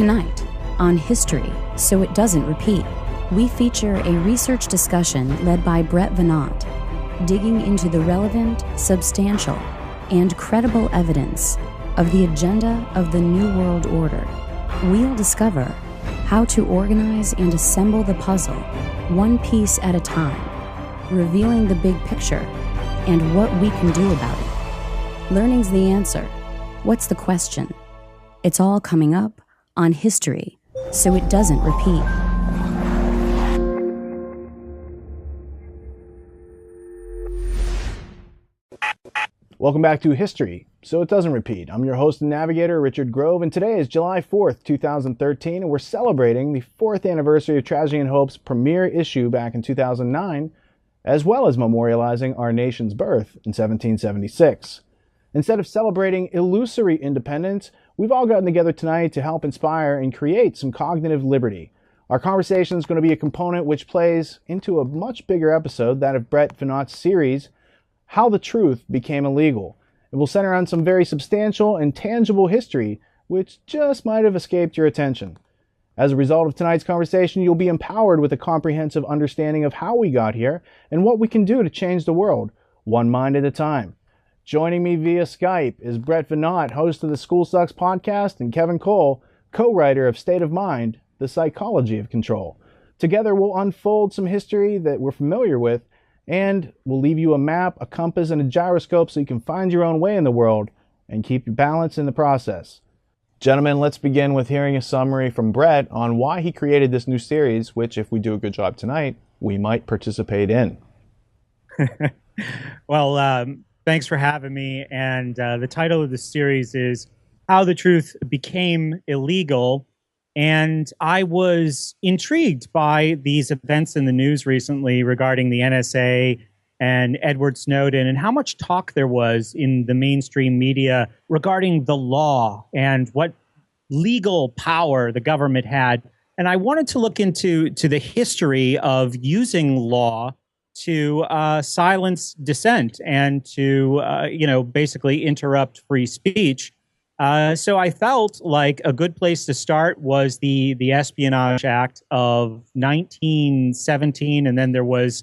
Tonight, on History, So It Doesn't Repeat, we feature a research discussion led by Brett Venant, digging into the relevant, substantial, and credible evidence of the agenda of the New World Order. We'll discover how to organize and assemble the puzzle, one piece at a time, revealing the big picture and what we can do about it. Learning's the answer. What's the question? It's all coming up on History, So It Doesn't Repeat. Welcome back to History, So It Doesn't Repeat. I'm your host and navigator, Richard Grove, and today is July 4th, 2013, and we're celebrating the 4th anniversary of Tragedy and Hope's premiere issue back in 2009, as well as memorializing our nation's birth in 1776. Instead of celebrating illusory independence, we've all gotten together tonight to help inspire and create some cognitive liberty. Our conversation is going to be a component which plays into a much bigger episode, that of Brett Venant's series, How the Truth Became Illegal. It will center on some very substantial and tangible history, which just might have escaped your attention. As a result of tonight's conversation, you'll be empowered with a comprehensive understanding of how we got here and what we can do to change the world, one mind at a time. Joining me via Skype is Brett Venant, host of the School Sucks podcast, and Kevin Cole, co-writer of State of Mind, The Psychology of Control. Together, we'll unfold some history that we're familiar with, and we'll leave you a map, a compass, and a gyroscope so you can find your own way in the world and keep your balance in the process. Gentlemen, let's begin with hearing a summary from Brett on why he created this new series, which, if we do a good job tonight, we might participate in. Well, thanks for having me. And the title of the series is How the Truth Became Illegal. And I was intrigued by these events in the news recently regarding the NSA and Edward Snowden and how much talk there was in the mainstream media regarding the law and what legal power the government had. And I wanted to look into the history of using law to silence dissent and to, basically interrupt free speech. So I felt like a good place to start was the Espionage Act of 1917, and then there was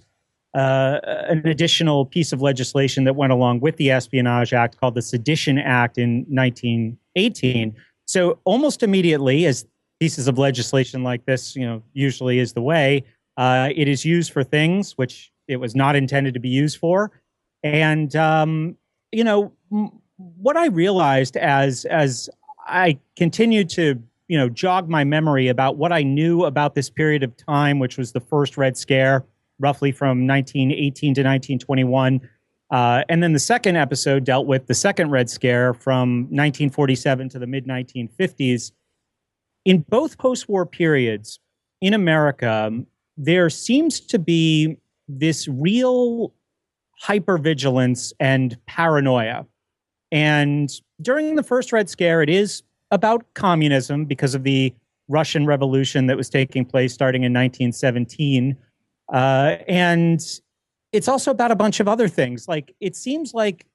an additional piece of legislation that went along with the Espionage Act called the Sedition Act in 1918. So almost immediately, as pieces of legislation like this, usually is the way, it is used for things which it was not intended to be used for. And, what I realized as I continued to, jog my memory about what I knew about this period of time, which was the first Red Scare, roughly from 1918 to 1921. And then the second episode dealt with the second Red Scare from 1947 to the mid-1950s. In both post-war periods in America, there seems to be this real hypervigilance and paranoia. And during the first Red Scare, it is about communism because of the Russian Revolution that was taking place starting in 1917. And it's also about a bunch of other things. Like, it seems like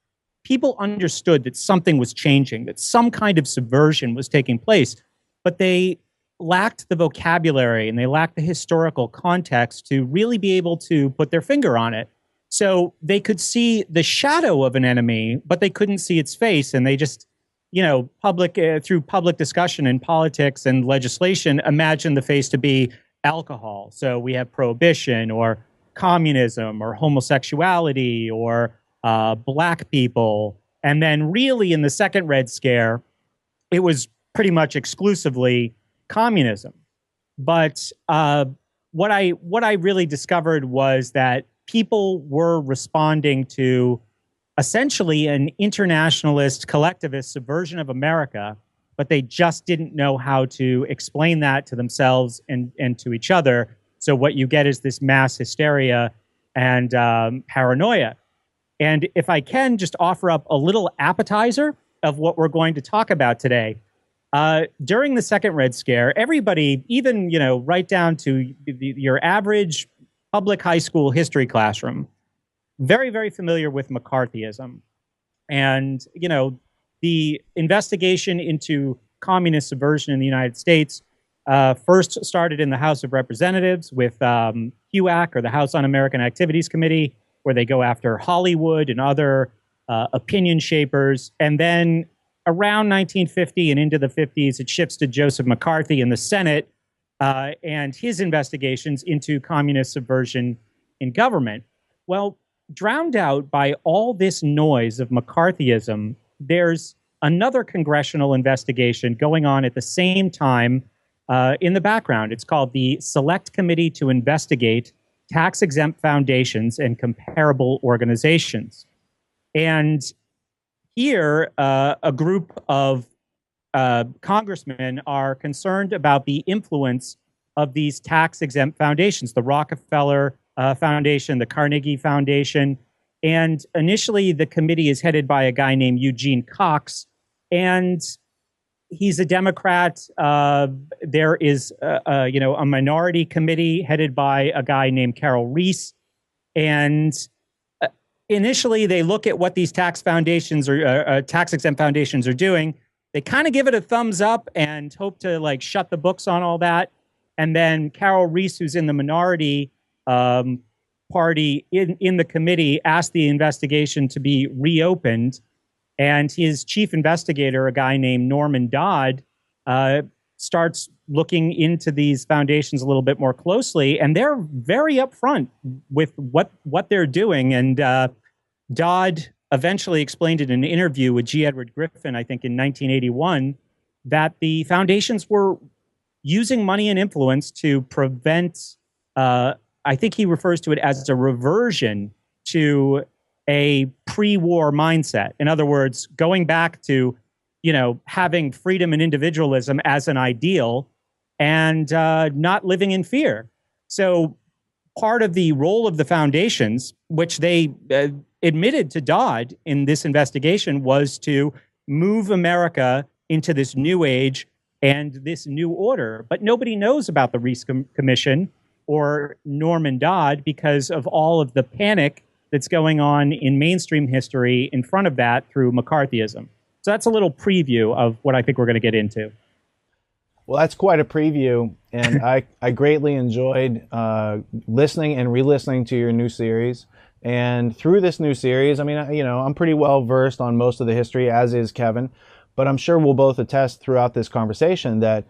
people understood that something was changing, that some kind of subversion was taking place, but they lacked the vocabulary and they lacked the historical context to really be able to put their finger on it. So they could see the shadow of an enemy, but they couldn't see its face. And they just, through public discussion and politics and legislation, imagined the face to be alcohol. So we have prohibition or communism or homosexuality or black people. And then really in the second Red Scare, it was pretty much exclusively communism. But what I really discovered was that people were responding to essentially an internationalist, collectivist subversion of America, but they just didn't know how to explain that to themselves and to each other. So what you get is this mass hysteria and paranoia. And if I can just offer up a little appetizer of what we're going to talk about today. During the second Red Scare, everybody, even, right down to your average public high school history classroom, very, very familiar with McCarthyism. And, the investigation into communist subversion in the United States first started in the House of Representatives with HUAC, or the House Un-American Activities Committee, where they go after Hollywood and other opinion shapers. And then around 1950 and into the 50s, it shifts to Joseph McCarthy in the Senate and his investigations into communist subversion in government. Well, drowned out by all this noise of McCarthyism, there's another congressional investigation going on at the same time in the background. It's called the Select Committee to Investigate Tax-Exempt Foundations and Comparable Organizations. And here, a group of congressmen are concerned about the influence of these tax-exempt foundations, the Rockefeller Foundation, the Carnegie Foundation. And initially, the committee is headed by a guy named Eugene Cox, and he's a Democrat. There is, a minority committee headed by a guy named Carroll Reese. And initially, they look at what these tax-exempt foundations are doing. They kind of give it a thumbs up and hope to shut the books on all that. And then Carroll Reese, who's in the minority party in the committee, asked the investigation to be reopened. And his chief investigator, a guy named Norman Dodd, starts looking into these foundations a little bit more closely. And they're very upfront with what they're doing. And Dodd eventually explained in an interview with G. Edward Griffin, I think in 1981, that the foundations were using money and influence to prevent, I think he refers to it as a reversion to a pre-war mindset. In other words, going back to, having freedom and individualism as an ideal and not living in fear. So part of the role of the foundations, which they admitted to Dodd in this investigation, was to move America into this new age and this new order. But nobody knows about the Reese Commission or Norman Dodd because of all of the panic that's going on in mainstream history in front of that through McCarthyism. So that's a little preview of what I think we're going to get into. Well, that's quite a preview, and I greatly enjoyed listening and re-listening to your new series. And through this new series, I mean, I'm pretty well versed on most of the history, as is Kevin, but I'm sure we'll both attest throughout this conversation that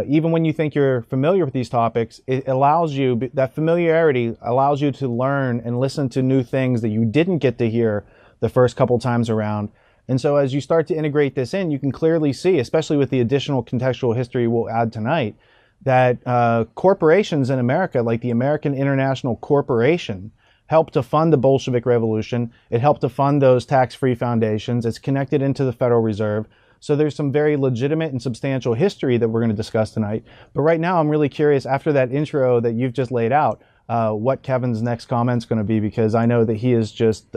even when you think you're familiar with these topics, it allows you, that familiarity allows you to learn and listen to new things that you didn't get to hear the first couple times around. And so as you start to integrate this in, you can clearly see, especially with the additional contextual history we'll add tonight, that corporations in America, like the American International Corporation, helped to fund the Bolshevik Revolution. It helped to fund those tax-free foundations. It's connected into the Federal Reserve. So there's some very legitimate and substantial history that we're going to discuss tonight. But right now, I'm really curious, after that intro that you've just laid out, what Kevin's next comment's going to be, because I know that he is just,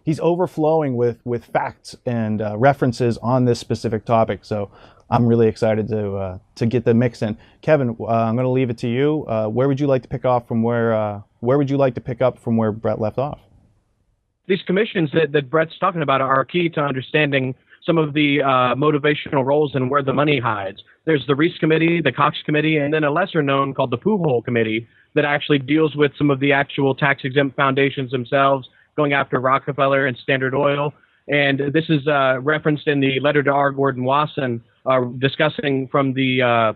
he's overflowing with facts and references on this specific topic. So I'm really excited to get the mix in. Kevin, I'm going to leave it to you. Where would you like to pick off from where would you like to pick up from where Brett left off? These commissions that Brett's talking about are key to understanding some of the motivational roles and where the money hides. There's the Reese Committee, the Cox Committee, and then a lesser known called the Poohole Committee that actually deals with some of the actual tax-exempt foundations themselves, going after Rockefeller and Standard Oil. And this is referenced in the letter to R. Gordon Wasson, discussing from the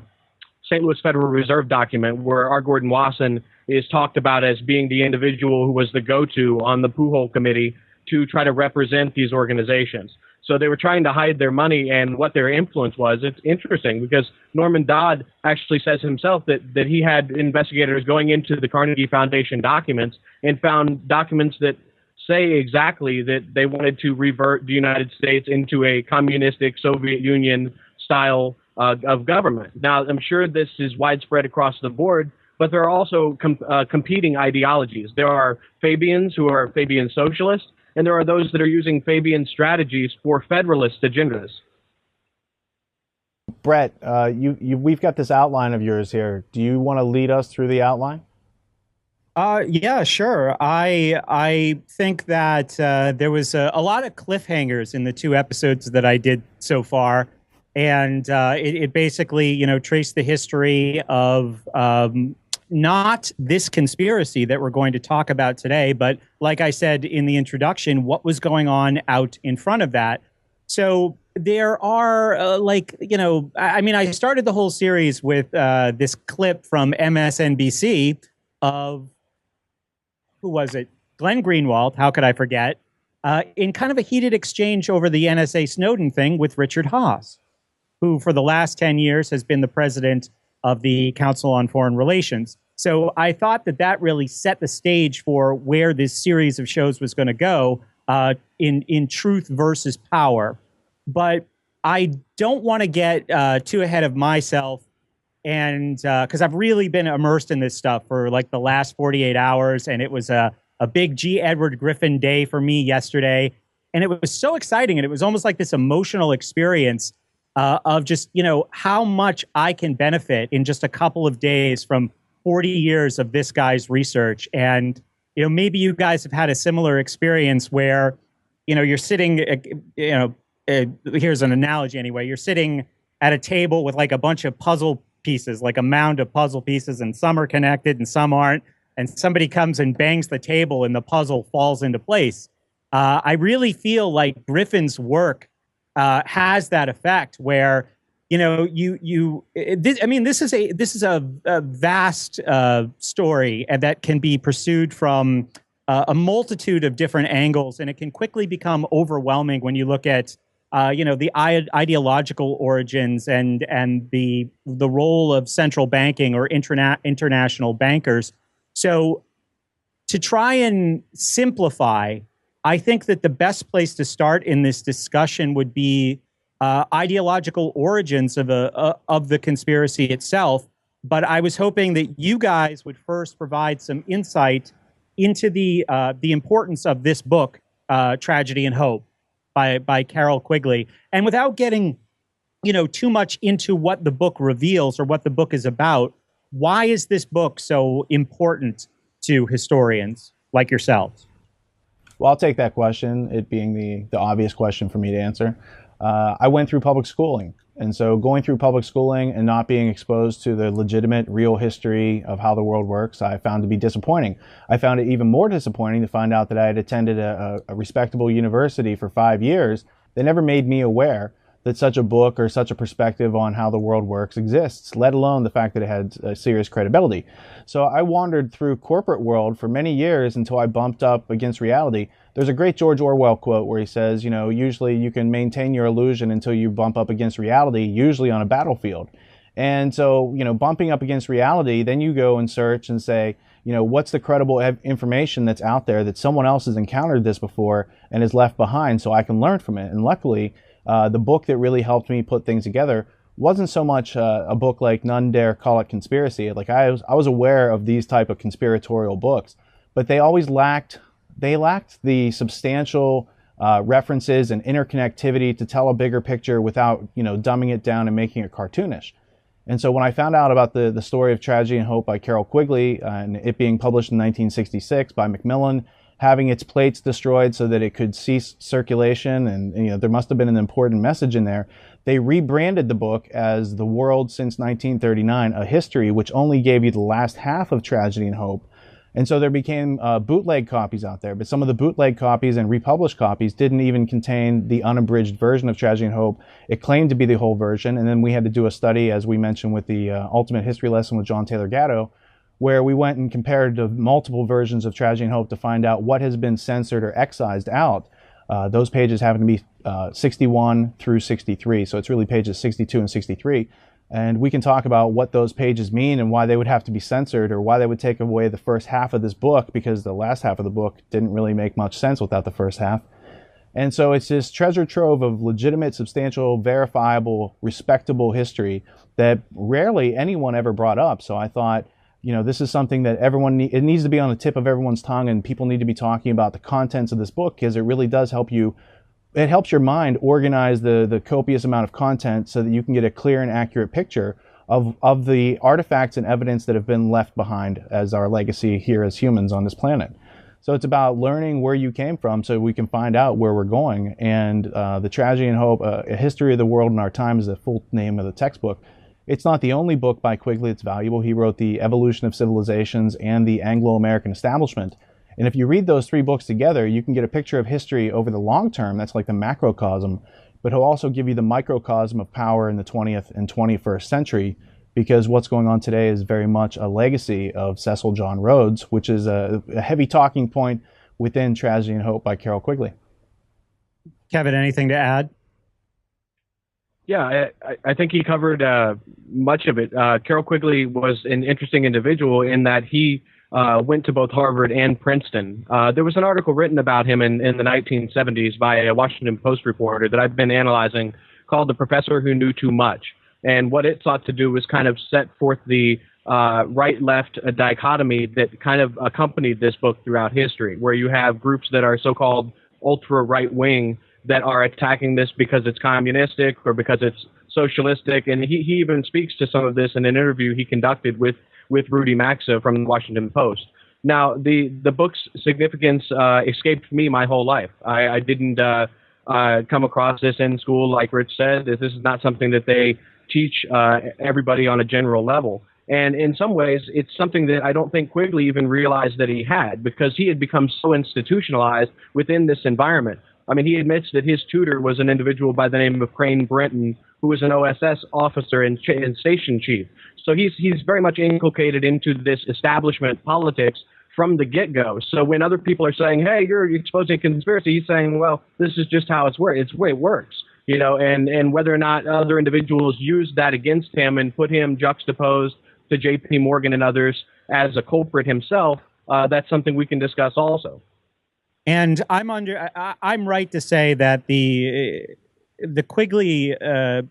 St. Louis Federal Reserve document, where R. Gordon Wasson is talked about as being the individual who was the go-to on the Poohole Committee to try to represent these organizations. So they were trying to hide their money and what their influence was. It's interesting because Norman Dodd actually says himself that he had investigators going into the Carnegie Foundation documents and found documents that say exactly that they wanted to revert the United States into a communistic Soviet Union style of government. Now, I'm sure this is widespread across the board, but there are also competing ideologies. There are Fabians who are Fabian socialists, and there are those that are using Fabian strategies for federalist agendas. Brett, we've got this outline of yours here. Do you want to lead us through the outline? Yeah, sure. I think that there was a lot of cliffhangers in the two episodes that I did so far. And it basically, traced the history of not this conspiracy that we're going to talk about today, but like I said in the introduction, what was going on out in front of that. So there are I started the whole series with this clip from MSNBC of, who was it? Glenn Greenwald, how could I forget, in kind of a heated exchange over the NSA Snowden thing with Richard Haass, who for the last 10 years has been the president of the Council on Foreign Relations. So I thought that really set the stage for where this series of shows was going to go in truth versus power. But I don't want to get too ahead of myself, and because I've really been immersed in this stuff for like the last 48 hours, and it was a big G. Edward Griffin day for me yesterday, and it was so exciting, and it was almost like this emotional experience of just, how much I can benefit in just a couple of days from 40 years of this guy's research. And, maybe you guys have had a similar experience where, you're sitting, here's an analogy anyway, you're sitting at a table with like a bunch of puzzle pieces, like a mound of puzzle pieces, and some are connected and some aren't. And somebody comes and bangs the table and the puzzle falls into place. I really feel like Griffin's work has that effect where, this is a vast story and that can be pursued from a multitude of different angles, and it can quickly become overwhelming when you look at the ideological origins and the role of central banking or international bankers. So to try and simplify, I think that the best place to start in this discussion would be ideological origins of the conspiracy itself. But I was hoping that you guys would first provide some insight into the importance of this book, Tragedy and Hope, by Carroll Quigley. And without getting, too much into what the book reveals or what the book is about, why is this book so important to historians like yourselves? Well, I'll take that question, it being the obvious question for me to answer. I went through public schooling. And so going through public schooling and not being exposed to the legitimate, real history of how the world works, I found to be disappointing. I found it even more disappointing to find out that I had attended a respectable university for 5 years that never made me aware that such a book or such a perspective on how the world works exists, let alone the fact that it had serious credibility. So I wandered through corporate world for many years until I bumped up against reality. There's a great George Orwell quote where he says, usually you can maintain your illusion until you bump up against reality, usually on a battlefield. And so, bumping up against reality, then you go and search and say, what's the credible information that's out there that someone else has encountered this before and is left behind so I can learn from it. And luckily, the book that really helped me put things together wasn't so much a book like None Dare Call It Conspiracy. Like I was aware of these type of conspiratorial books, but they always lacked the substantial references and interconnectivity to tell a bigger picture without, dumbing it down and making it cartoonish. And so when I found out about the story of Tragedy and Hope by Carroll Quigley, and it being published in 1966 by Macmillan, having its plates destroyed so that it could cease circulation, and there must have been an important message in there, they rebranded the book as The World Since 1939, a history, which only gave you the last half of Tragedy and Hope. And so there became bootleg copies out there, but some of the bootleg copies and republished copies didn't even contain the unabridged version of Tragedy and Hope. It claimed to be the whole version, and then we had to do a study, as we mentioned with the Ultimate History Lesson with John Taylor Gatto, where we went and compared the multiple versions of Tragedy and Hope to find out what has been censored or excised out. Those pages happen to be 61 through 63, so it's really pages 62 and 63. And we can talk about what those pages mean and why they would have to be censored, or why they would take away the first half of this book, because the last half of the book didn't really make much sense without the first half. And so it's this treasure trove of legitimate, substantial, verifiable, respectable history that rarely anyone ever brought up. So I thought, this is something that it needs to be on the tip of everyone's tongue, and people need to be talking about the contents of this book, because it really does help you. It helps your mind organize the copious amount of content so that you can get a clear and accurate picture of the artifacts and evidence that have been left behind as our legacy here as humans on this planet. So it's about learning where you came from so we can find out where we're going. And The Tragedy and Hope, A History of the World in Our Time is the full name of the textbook. It's not the only book by Quigley that's valuable. He wrote The Evolution of Civilizations and The Anglo-American Establishment. And if you read those three books together, you can get a picture of history over the long term. That's like the macrocosm. But he'll also give you the microcosm of power in the 20th and 21st century, because what's going on today is very much a legacy of Cecil John Rhodes, which is a heavy talking point within Tragedy and Hope by Carroll Quigley. Kevin, anything to add? Yeah, I think he covered much of it. Carroll Quigley was an interesting individual in that he went to both Harvard and Princeton. There was an article written about him in the 1970s by a Washington Post reporter that I've been analyzing called The Professor Who Knew Too Much. And what it sought to do was kind of set forth the right-left dichotomy that kind of accompanied this book throughout history, where you have groups that are so-called ultra-right-wing that are attacking this because it's communistic or because it's socialistic. And he even speaks to some of this in an interview he conducted with Rudy Maxa from the Washington Post. Now, the book's significance escaped me my whole life. I didn't come across this in school, like Rich said. This is not something that they teach everybody on a general level. And in some ways, it's something that I don't think Quigley even realized that he had, because he had become so institutionalized within this environment. I mean, he admits that his tutor was an individual by the name of Crane Brenton, who was an OSS officer and station chief. So he's very much inculcated into this establishment politics from the get-go. So when other people are saying, hey, you're exposing a conspiracy, he's saying, well, this is just how it's the way it works. You know, and whether or not other individuals use that against him and put him juxtaposed to J.P. Morgan and others as a culprit himself, that's something we can discuss also. And I'm right to say that the Quigley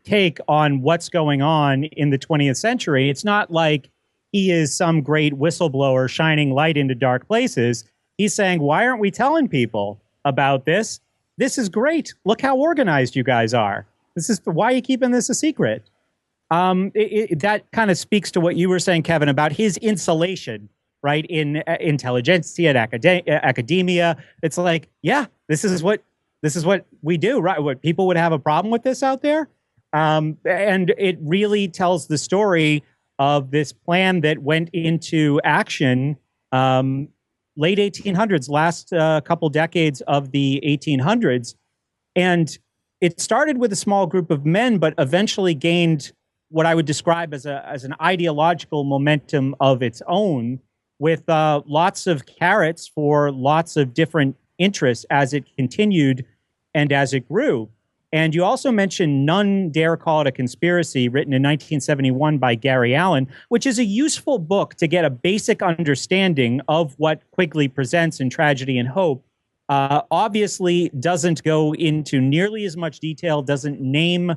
take on what's going on in the 20th century, it's not like he is some great whistleblower shining light into dark places. He's saying, why aren't we telling people about this? This is great. Look how organized you guys are. Why are you keeping this a secret? That kind of speaks to what you were saying, Kevin, about his insulation, right? In intelligentsia and academia. It's like, yeah, this is what we do, right? What people would have a problem with this out there. And it really tells the story of this plan that went into action late 1800s, last couple decades of the 1800s. And it started with a small group of men, but eventually gained what I would describe as an ideological momentum of its own, with lots of carrots for lots of different interests as it continued and as it grew. And you also mentioned None Dare Call It a Conspiracy, written in 1971 by Gary Allen, which is a useful book to get a basic understanding of what Quigley presents in Tragedy and Hope. Obviously doesn't go into nearly as much detail, doesn't name,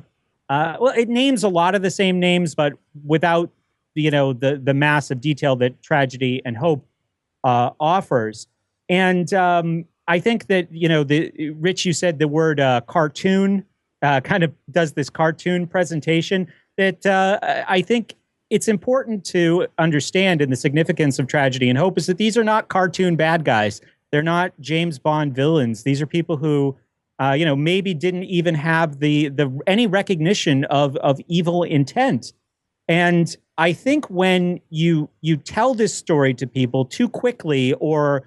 it names a lot of the same names, but without, the massive detail that Tragedy and Hope offers. And I think that, Rich, you said the word cartoon, kind of does this cartoon presentation that I think it's important to understand in the significance of Tragedy and Hope is that these are not cartoon bad guys. They're not James Bond villains. These are people who, maybe didn't even have any recognition of evil intent. And I think when you tell this story to people too quickly, or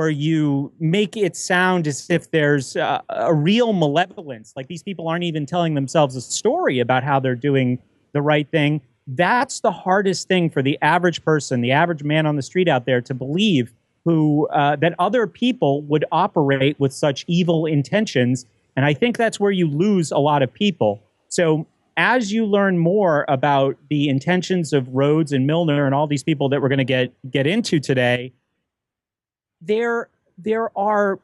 you make it sound as if there's a real malevolence, like these people aren't even telling themselves a story about how they're doing the right thing, that's the hardest thing for the average person, the average man on the street out there to believe, who that other people would operate with such evil intentions. And I think that's where you lose a lot of people. So as you learn more about the intentions of Rhodes and Milner and all these people that we're going to get into today, there are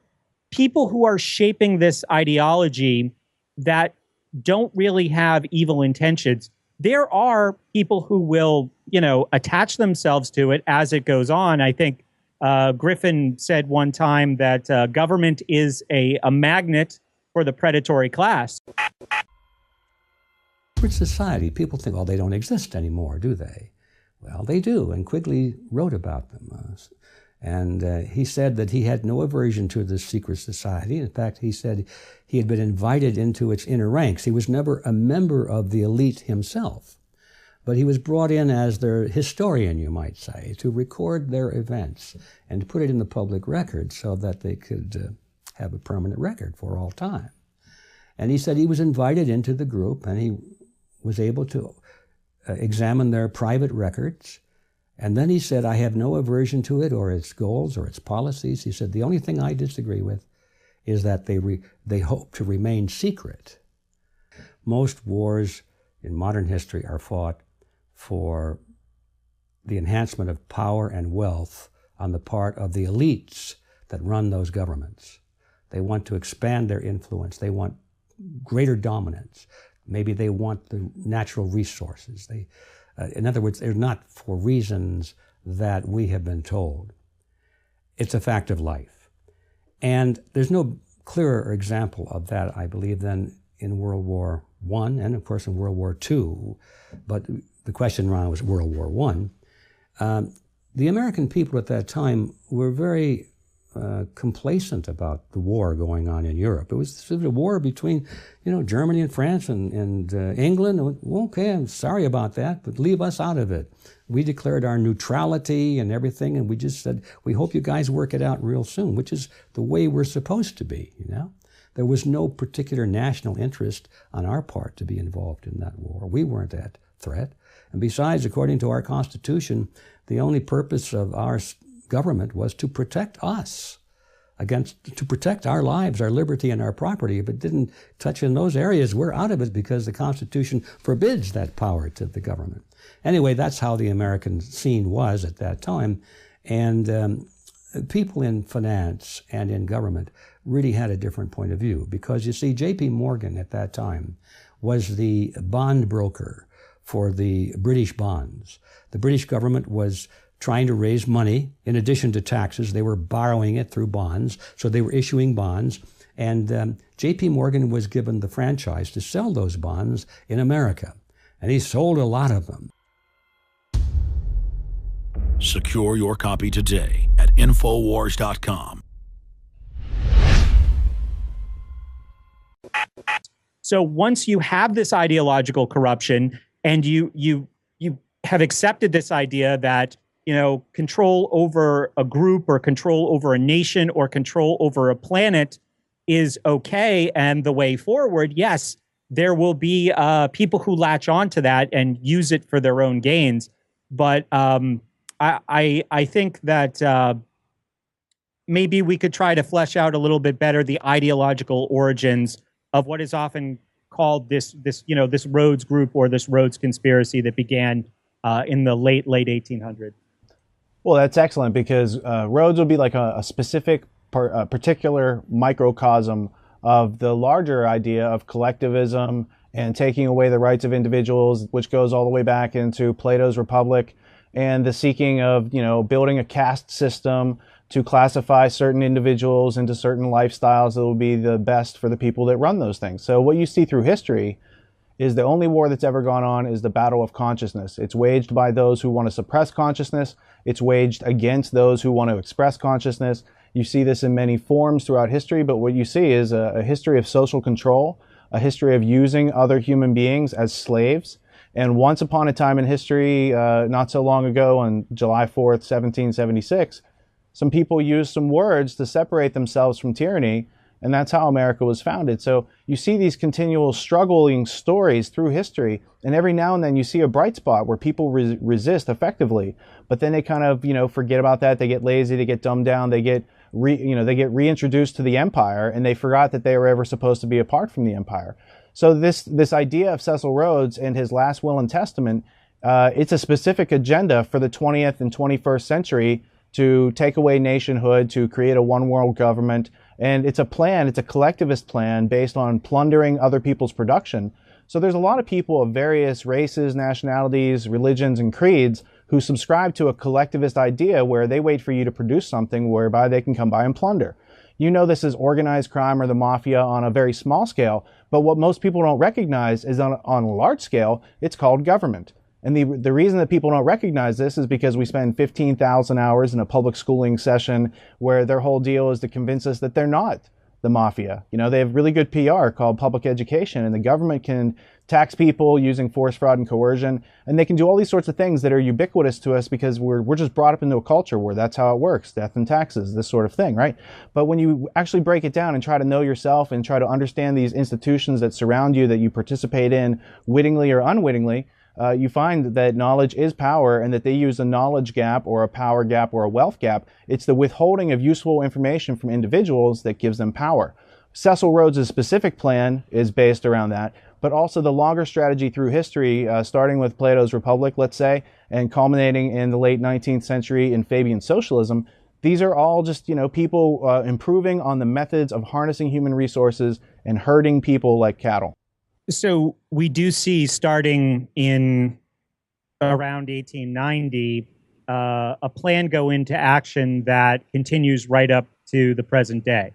people who are shaping this ideology that don't really have evil intentions. There are people who will, attach themselves to it as it goes on. I think Griffin said one time that government is a magnet for the predatory class. For society, people think, they don't exist anymore, do they? Well, they do, and Quigley wrote about them. And he said that he had no aversion to this secret society. In fact, he said he had been invited into its inner ranks. He was never a member of the elite himself, but he was brought in as their historian, you might say, to record their events and to put it in the public record so that they could have a permanent record for all time. And he said he was invited into the group, and he was able to examine their private records. And then he said, I have no aversion to it or its goals or its policies. He said, the only thing I disagree with is that they hope to remain secret. Most wars in modern history are fought for the enhancement of power and wealth on the part of the elites that run those governments. They want to expand their influence. They want greater dominance. Maybe they want the natural resources. In other words, they're not for reasons that we have been told. It's a fact of life. And there's no clearer example of that, I believe, than in World War I and, of course, in World War II. But the question now was World War I. The American people at that time were very complacent about the war going on in Europe. It was a war between, Germany and France and England. Okay, I'm sorry about that, but leave us out of it. We declared our neutrality and everything, and we just said, we hope you guys work it out real soon, which is the way we're supposed to be, There was no particular national interest on our part to be involved in that war. We weren't that threat. And besides, according to our Constitution, the only purpose of our government was to protect us to protect our lives, our liberty, and our property. If it didn't touch in those areas, we're out of it because the Constitution forbids that power to the government. Anyway, that's how the American scene was at that time. And people in finance and in government really had a different point of view because, you see, J.P. Morgan at that time was the bond broker for the British bonds. The British government was trying to raise money. In addition to taxes, they were borrowing it through bonds, so they were issuing bonds. And J.P. Morgan was given the franchise to sell those bonds in America, and he sold a lot of them. Secure your copy today at Infowars.com. So once you have this ideological corruption and you have accepted this idea that control over a group or control over a nation or control over a planet is okay and the way forward, yes, there will be people who latch on to that and use it for their own gains. But I think that maybe we could try to flesh out a little bit better the ideological origins of what is often called this Rhodes group or this Rhodes conspiracy that began in the late 1800s. Well, that's excellent because Rhodes would be like a specific, particular microcosm of the larger idea of collectivism and taking away the rights of individuals, which goes all the way back into Plato's Republic and the seeking of, building a caste system to classify certain individuals into certain lifestyles that will be the best for the people that run those things. So what you see through history is the only war that's ever gone on is the battle of consciousness. It's waged by those who want to suppress consciousness. It's waged against those who want to express consciousness. You see this in many forms throughout history, but what you see is a history of social control, a history of using other human beings as slaves. And once upon a time in history, not so long ago, on July 4th, 1776, some people used some words to separate themselves from tyranny, and that's how America was founded. So you see these continual struggling stories through history, and every now and then you see a bright spot where people resist effectively, but then they kind of, forget about that. They get lazy, they get dumbed down, they get reintroduced to the empire, and they forgot that they were ever supposed to be apart from the empire. So this idea of Cecil Rhodes and his last will and testament, it's a specific agenda for the 20th and 21st century to take away nationhood, to create a one world government. And it's a plan, it's a collectivist plan based on plundering other people's production. So there's a lot of people of various races, nationalities, religions, and creeds who subscribe to a collectivist idea where they wait for you to produce something whereby they can come by and plunder. This is organized crime or the mafia on a very small scale, but what most people don't recognize is on a large scale, it's called government. And the reason that people don't recognize this is because we spend 15,000 hours in a public schooling session where their whole deal is to convince us that they're not the mafia. You know, they have really good PR called public education, and the government can tax people using force, fraud, and coercion, and they can do all these sorts of things that are ubiquitous to us because we're just brought up into a culture where that's how it works, death and taxes, this sort of thing, right? But when you actually break it down and try to know yourself and try to understand these institutions that surround you that you participate in wittingly or unwittingly, you find that knowledge is power, and that they use a knowledge gap or a power gap or a wealth gap. It's the withholding of useful information from individuals that gives them power. Cecil Rhodes' specific plan is based around that, but also the longer strategy through history, starting with Plato's Republic, let's say, and culminating in the late 19th century in Fabian socialism. These are all just, people improving on the methods of harnessing human resources and herding people like cattle. So we do see, starting in around 1890, a plan go into action that continues right up to the present day,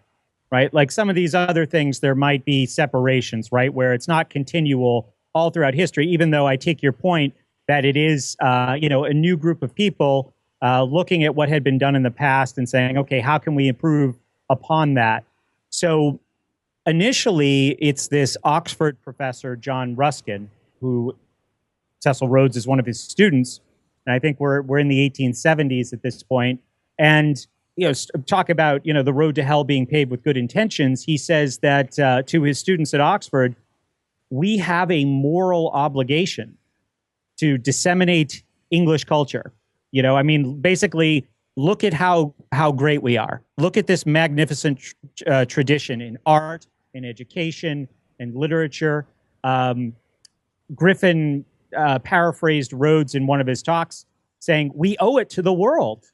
right? Like some of these other things, there might be separations, right, where it's not continual all throughout history, even though I take your point that it is, a new group of people looking at what had been done in the past and saying, okay, how can we improve upon that? So initially, it's this Oxford professor, John Ruskin, who Cecil Rhodes is one of his students. And I think we're in the 1870s at this point. And, talk about, the road to hell being paved with good intentions. He says that to his students at Oxford, we have a moral obligation to disseminate English culture. Basically, look at how great we are. Look at this magnificent tradition in art, in education, in literature. Griffin paraphrased Rhodes in one of his talks, saying, we owe it to the world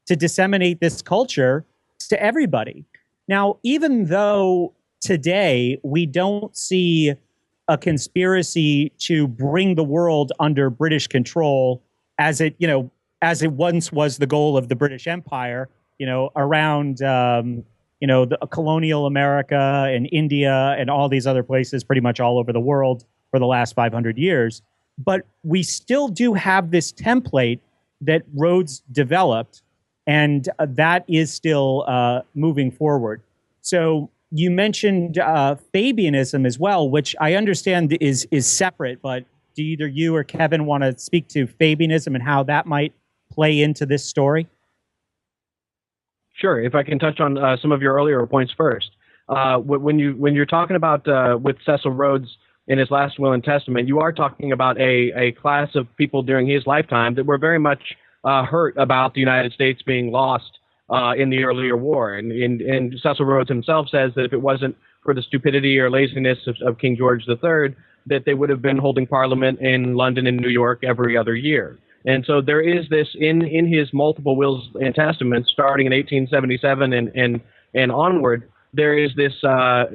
to disseminate this culture to everybody. Now, even though today we don't see a conspiracy to bring the world under British control as it once was the goal of the British Empire, around, the colonial America and India and all these other places, pretty much all over the world for the last 500 years. But we still do have this template that Rhodes developed, and that is still moving forward. So you mentioned Fabianism as well, which I understand is separate, but do either you or Kevin want to speak to Fabianism and how that might play into this story? Sure. If I can touch on some of your earlier points first. When you're talking about with Cecil Rhodes in his last will and testament, you are talking about a class of people during his lifetime that were very much hurt about the United States being lost in the earlier war. And Cecil Rhodes himself says that if it wasn't for the stupidity or laziness of King George III, that they would have been holding Parliament in London and New York every other year. And so there is this in his multiple wills and testaments, starting in 1877 and onward, there is this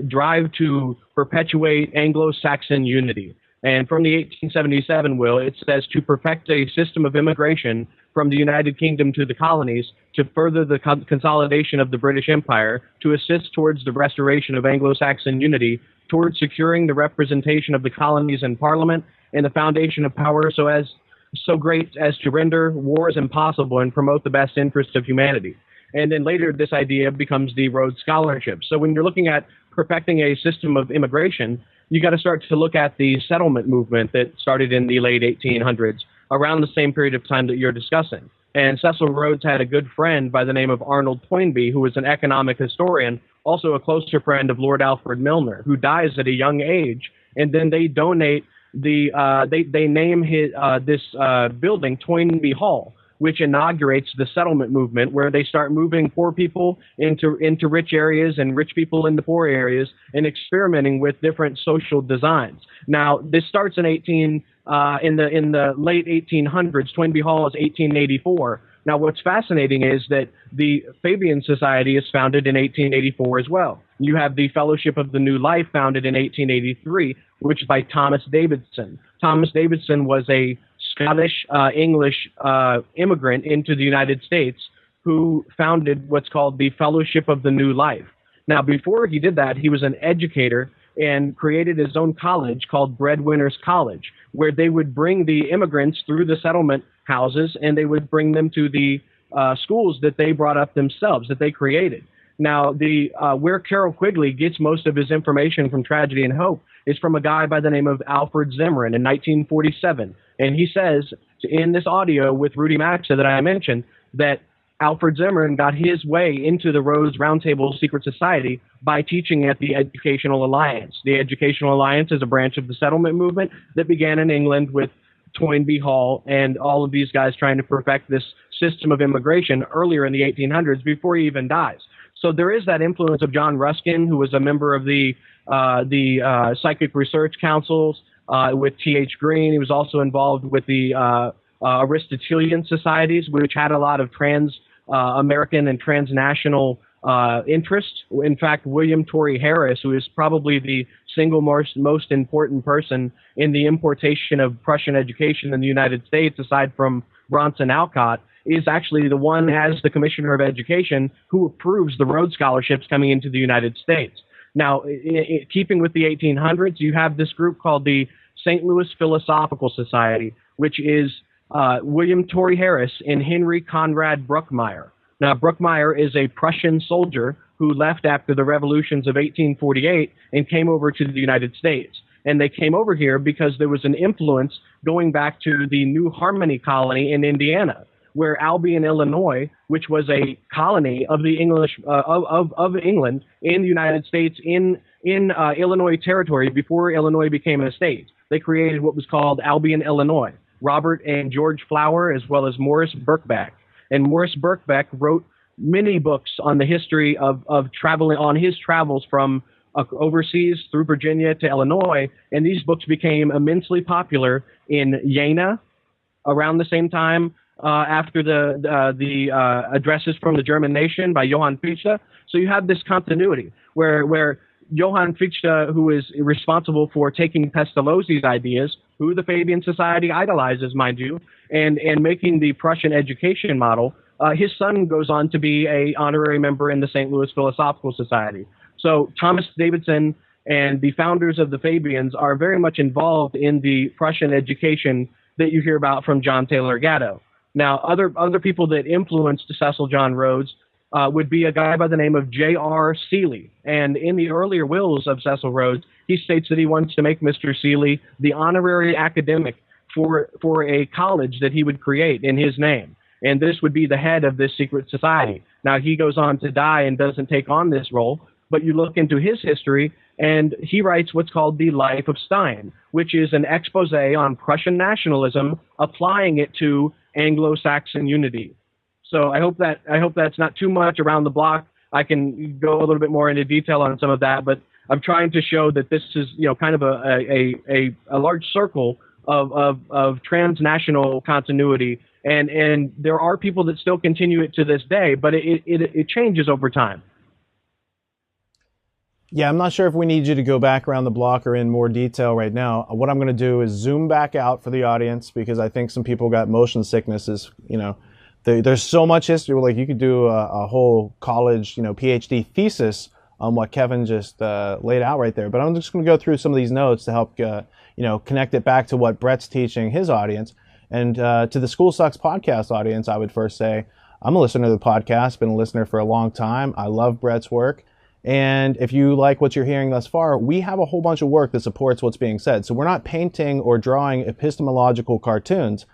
drive to perpetuate Anglo-Saxon unity. And from the 1877 will, it says to perfect a system of immigration from the United Kingdom to the colonies to further the consolidation of the British Empire, to assist towards the restoration of Anglo-Saxon unity, towards securing the representation of the colonies in Parliament and the foundation of power so great as to render wars impossible and promote the best interests of humanity. And then later, this idea becomes the Rhodes Scholarship. So when you're looking at perfecting a system of immigration, you got to start to look at the settlement movement that started in the late 1800s, around the same period of time that you're discussing. And Cecil Rhodes had a good friend by the name of Arnold Toynbee, who was an economic historian, also a closer friend of Lord Alfred Milner, who dies at a young age. And then they donate they name this building Toynbee Hall, which inaugurates the settlement movement, where they start moving poor people into rich areas and rich people into poor areas, and experimenting with different social designs. Now, this starts in the late 1800s. Toynbee Hall is 1884. Now, what's fascinating is that the Fabian Society is founded in 1884 as well. You have the Fellowship of the New Life, founded in 1883, which is by Thomas Davidson. Thomas Davidson was a Scottish English immigrant into the United States who founded what's called the Fellowship of the New Life. Now, before he did that, he was an educator and created his own college called Breadwinners College, where they would bring the immigrants through the settlement houses and they would bring them to the schools that they brought up themselves, that they created. Now, where Carroll Quigley gets most of his information from Tragedy and Hope is from a guy by the name of Alfred Zimmerman in 1947. And he says in this audio with Rudy Maxa that I mentioned that Alfred Zimmerman got his way into the Rhodes Roundtable Secret Society by teaching at the Educational Alliance. The Educational Alliance is a branch of the settlement movement that began in England with Toynbee Hall and all of these guys trying to perfect this system of immigration earlier in the 1800s before he even dies. So there is that influence of John Ruskin, who was a member of the Psychic Research Councils with T.H. Green. He was also involved with the Aristotelian societies, which had a lot of trans-American and transnational interest. In fact, William Torrey Harris, who is probably the single most important person in the importation of Prussian education in the United States, aside from Bronson Alcott, is actually the one as the Commissioner of Education who approves the Rhodes Scholarships coming into the United States. Now, keeping with the 1800s, you have this group called the St. Louis Philosophical Society, which is William Torrey Harris and Henry Conrad Bruckmeyer. Now, Bruckmeyer is a Prussian soldier who left after the revolutions of 1848 and came over to the United States. And they came over here because there was an influence going back to the New Harmony colony in Indiana, where Albion, Illinois, which was a colony of the English of England in the United States in Illinois territory before Illinois became a state. They created what was called Albion, Illinois. Robert and George Flower, as well as Morris Birkbeck. And Morris Birkbeck wrote many books on the history of traveling, on his travels from overseas through Virginia to Illinois. And these books became immensely popular in Jena around the same time after the addresses from the German nation by Johann Fichte. So you have this continuity where Johann Fichte, who is responsible for taking Pestalozzi's ideas, who the Fabian Society idolizes, mind you, and making the Prussian education model, his son goes on to be an honorary member in the St. Louis Philosophical Society. So Thomas Davidson and the founders of the Fabians are very much involved in the Prussian education that you hear about from John Taylor Gatto. Now, other people that influenced Cecil John Rhodes would be a guy by the name of J.R. Seeley. And in the earlier wills of Cecil Rhodes, he states that he wants to make Mr. Seeley the honorary academic for a college that he would create in his name. And this would be the head of this secret society. Now, he goes on to die and doesn't take on this role, but you look into his history, and he writes what's called The Life of Stein, which is an expose on Prussian nationalism, applying it to Anglo-Saxon unity. So I hope that's not too much around the block. I can go a little bit more into detail on some of that, but I'm trying to show that this is, kind of a large circle of transnational continuity, and there are people that still continue it to this day, but it changes over time. Yeah, I'm not sure if we need you to go back around the block or in more detail right now. What I'm going to do is zoom back out for the audience, because I think some people got motion sicknesses. There's so much history. Like, you could do a whole college, PhD thesis on what Kevin just laid out right there. But I'm just going to go through some of these notes to help, connect it back to what Brett's teaching his audience. And to the School Sucks podcast audience, I would first say, I'm a listener to the podcast, been a listener for a long time. I love Brett's work. And if you like what you're hearing thus far, we have a whole bunch of work that supports what's being said. So we're not painting or drawing epistemological cartoons.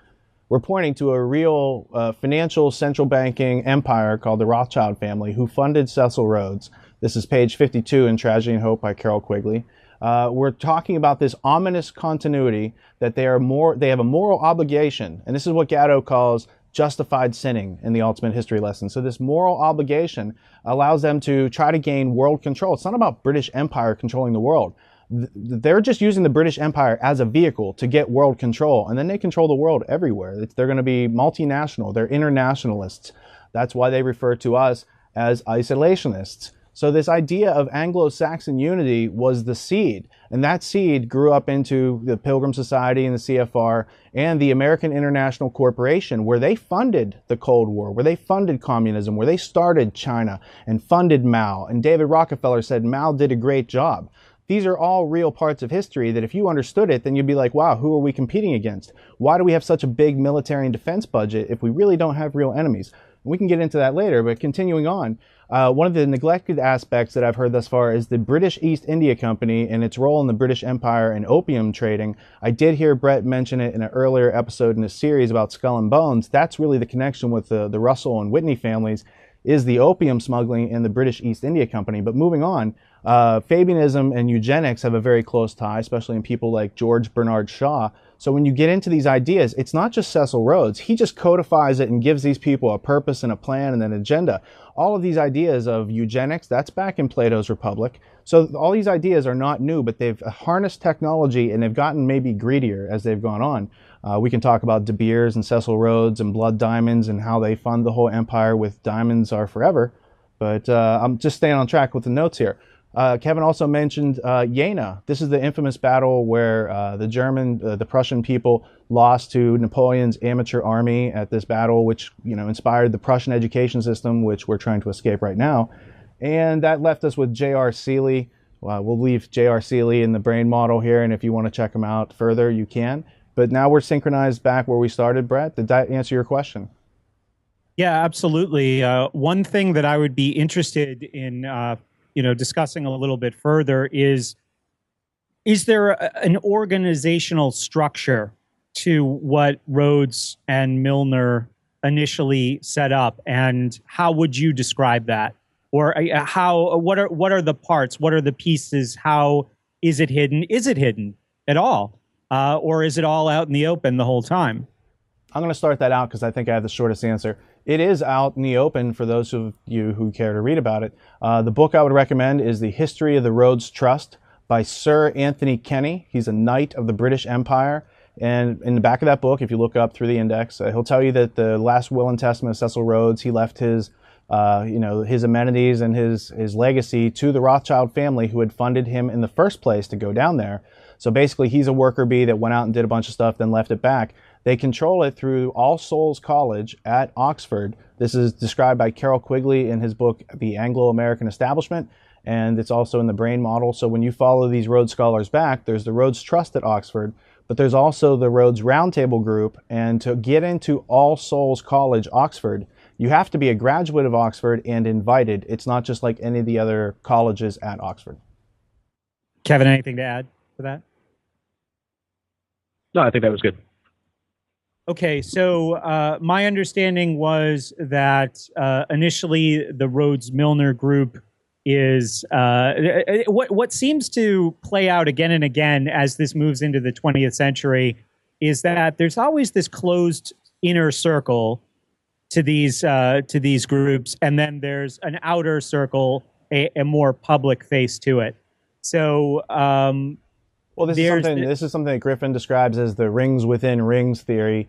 We're pointing to a real financial central banking empire called the Rothschild family, who funded Cecil Rhodes. This is page 52 in Tragedy and Hope by Carroll Quigley. We're talking about this ominous continuity that they have a moral obligation, and this is what Gatto calls justified sinning in the Ultimate History Lesson. So this moral obligation allows them to try to gain world control. It's not about British Empire controlling the world. They're just using the British Empire as a vehicle to get world control, and then they control the world everywhere. They're going to be multinational. They're internationalists. That's why they refer to us as isolationists. So this idea of Anglo-Saxon unity was the seed, and that seed grew up into the Pilgrim Society and the CFR and the American International Corporation, where they funded the Cold War, where they funded communism, where they started China and funded Mao. And David Rockefeller said Mao did a great job. These are all real parts of history that if you understood it, then you'd be like, wow, who are we competing against? Why do we have such a big military and defense budget if we really don't have real enemies? And we can get into that later, but continuing on, one of the neglected aspects that I've heard thus far is the British East India Company and its role in the British Empire and opium trading. I did hear Brett mention it in an earlier episode in a series about Skull and Bones. That's really the connection with the Russell and Whitney families, is the opium smuggling in the British East India Company. But moving on, Fabianism and eugenics have a very close tie, especially in people like George Bernard Shaw. So when you get into these ideas, it's not just Cecil Rhodes. He just codifies it and gives these people a purpose and a plan and an agenda. All of these ideas of eugenics, that's back in Plato's Republic. So all these ideas are not new, but they've harnessed technology and they've gotten maybe greedier as they've gone on. We can talk about De Beers and Cecil Rhodes and blood diamonds and how they fund the whole empire with diamonds are forever. But I'm just staying on track with the notes here. Kevin also mentioned Jena. This is the infamous battle where the Prussian people lost to Napoleon's amateur army at this battle, which inspired the Prussian education system, which we're trying to escape right now. And that left us with J.R. Seeley. We'll leave J.R. Seeley in the brain model here, and if you want to check him out further, you can. But now we're synchronized back where we started, Brett. Did that answer your question? Yeah, absolutely. One thing that I would be interested in discussing a little bit further is there an organizational structure to what Rhodes and Milner initially set up, and how would you describe that? Or what are the parts? What are the pieces? How is it hidden? Is it hidden at all? Or is it all out in the open the whole time? I'm going to start that out because I think I have the shortest answer. It is out in the open for those of you who care to read about it. The book I would recommend is The History of the Rhodes Trust by Sir Anthony Kenny. He's a knight of the British Empire. And in the back of that book, if you look up through the index, he'll tell you that the last will and testament of Cecil Rhodes, he left his amenities and his legacy to the Rothschild family who had funded him in the first place to go down there. So basically, he's a worker bee that went out and did a bunch of stuff, then left it back. They control it through All Souls College at Oxford. This is described by Carroll Quigley in his book, The Anglo-American Establishment, and it's also in the brain model. So when you follow these Rhodes scholars back, there's the Rhodes Trust at Oxford, but there's also the Rhodes Roundtable Group. And to get into All Souls College, Oxford, you have to be a graduate of Oxford and invited. It's not just like any of the other colleges at Oxford. Kevin, anything to add to that? No, I think that was good. Okay, so my understanding was that initially the Rhodes-Milner group is what seems to play out again and again as this moves into the 20th century is that there's always this closed inner circle to these groups, and then there's an outer circle, a more public face to it. So. Well, this is something that Griffin describes as the rings within rings theory.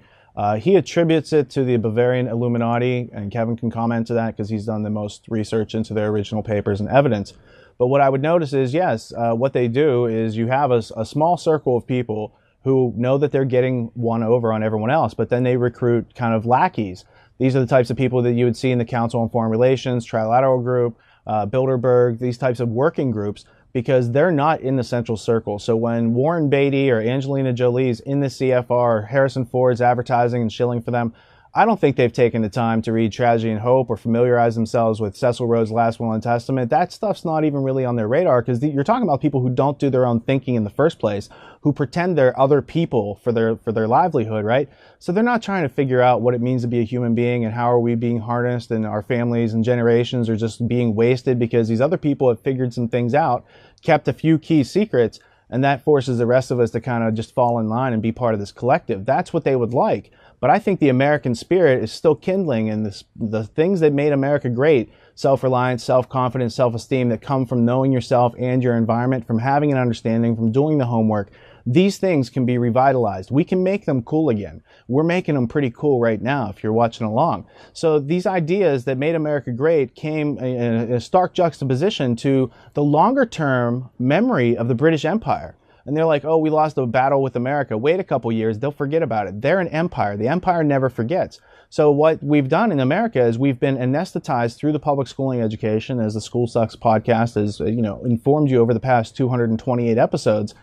He attributes it to the Bavarian Illuminati, and Kevin can comment to that because he's done the most research into their original papers and evidence. But what I would notice is, yes, what they do is you have a small circle of people who know that they're getting one over on everyone else, but then they recruit kind of lackeys. These are the types of people that you would see in the Council on Foreign Relations, Trilateral Group, Bilderberg, these types of working groups, because they're not in the central circle. So when Warren Beatty or Angelina Jolie's in the CFR, or Harrison Ford's advertising and shilling for them, I don't think they've taken the time to read Tragedy and Hope or familiarize themselves with Cecil Rhodes' Last Will and Testament. That stuff's not even really on their radar because you're talking about people who don't do their own thinking in the first place, who pretend they're other people for their livelihood, right? So they're not trying to figure out what it means to be a human being and how are we being harnessed and our families and generations are just being wasted because these other people have figured some things out, kept a few key secrets, and that forces the rest of us to kind of just fall in line and be part of this collective. That's what they would like. But I think the American spirit is still kindling, and the things that made America great, self-reliance, self-confidence, self-esteem, that come from knowing yourself and your environment, from having an understanding, from doing the homework, these things can be revitalized. We can make them cool again. We're making them pretty cool right now if you're watching along. So these ideas that made America great came in a stark juxtaposition to the longer-term memory of the British Empire. and they're like, oh, we lost a battle with America. Wait a couple years, they'll forget about it. They're an empire. The empire never forgets. So what we've done in America is we've been anesthetized through the public schooling education, as the School Sucks podcast has, informed you over the past 228 episodes.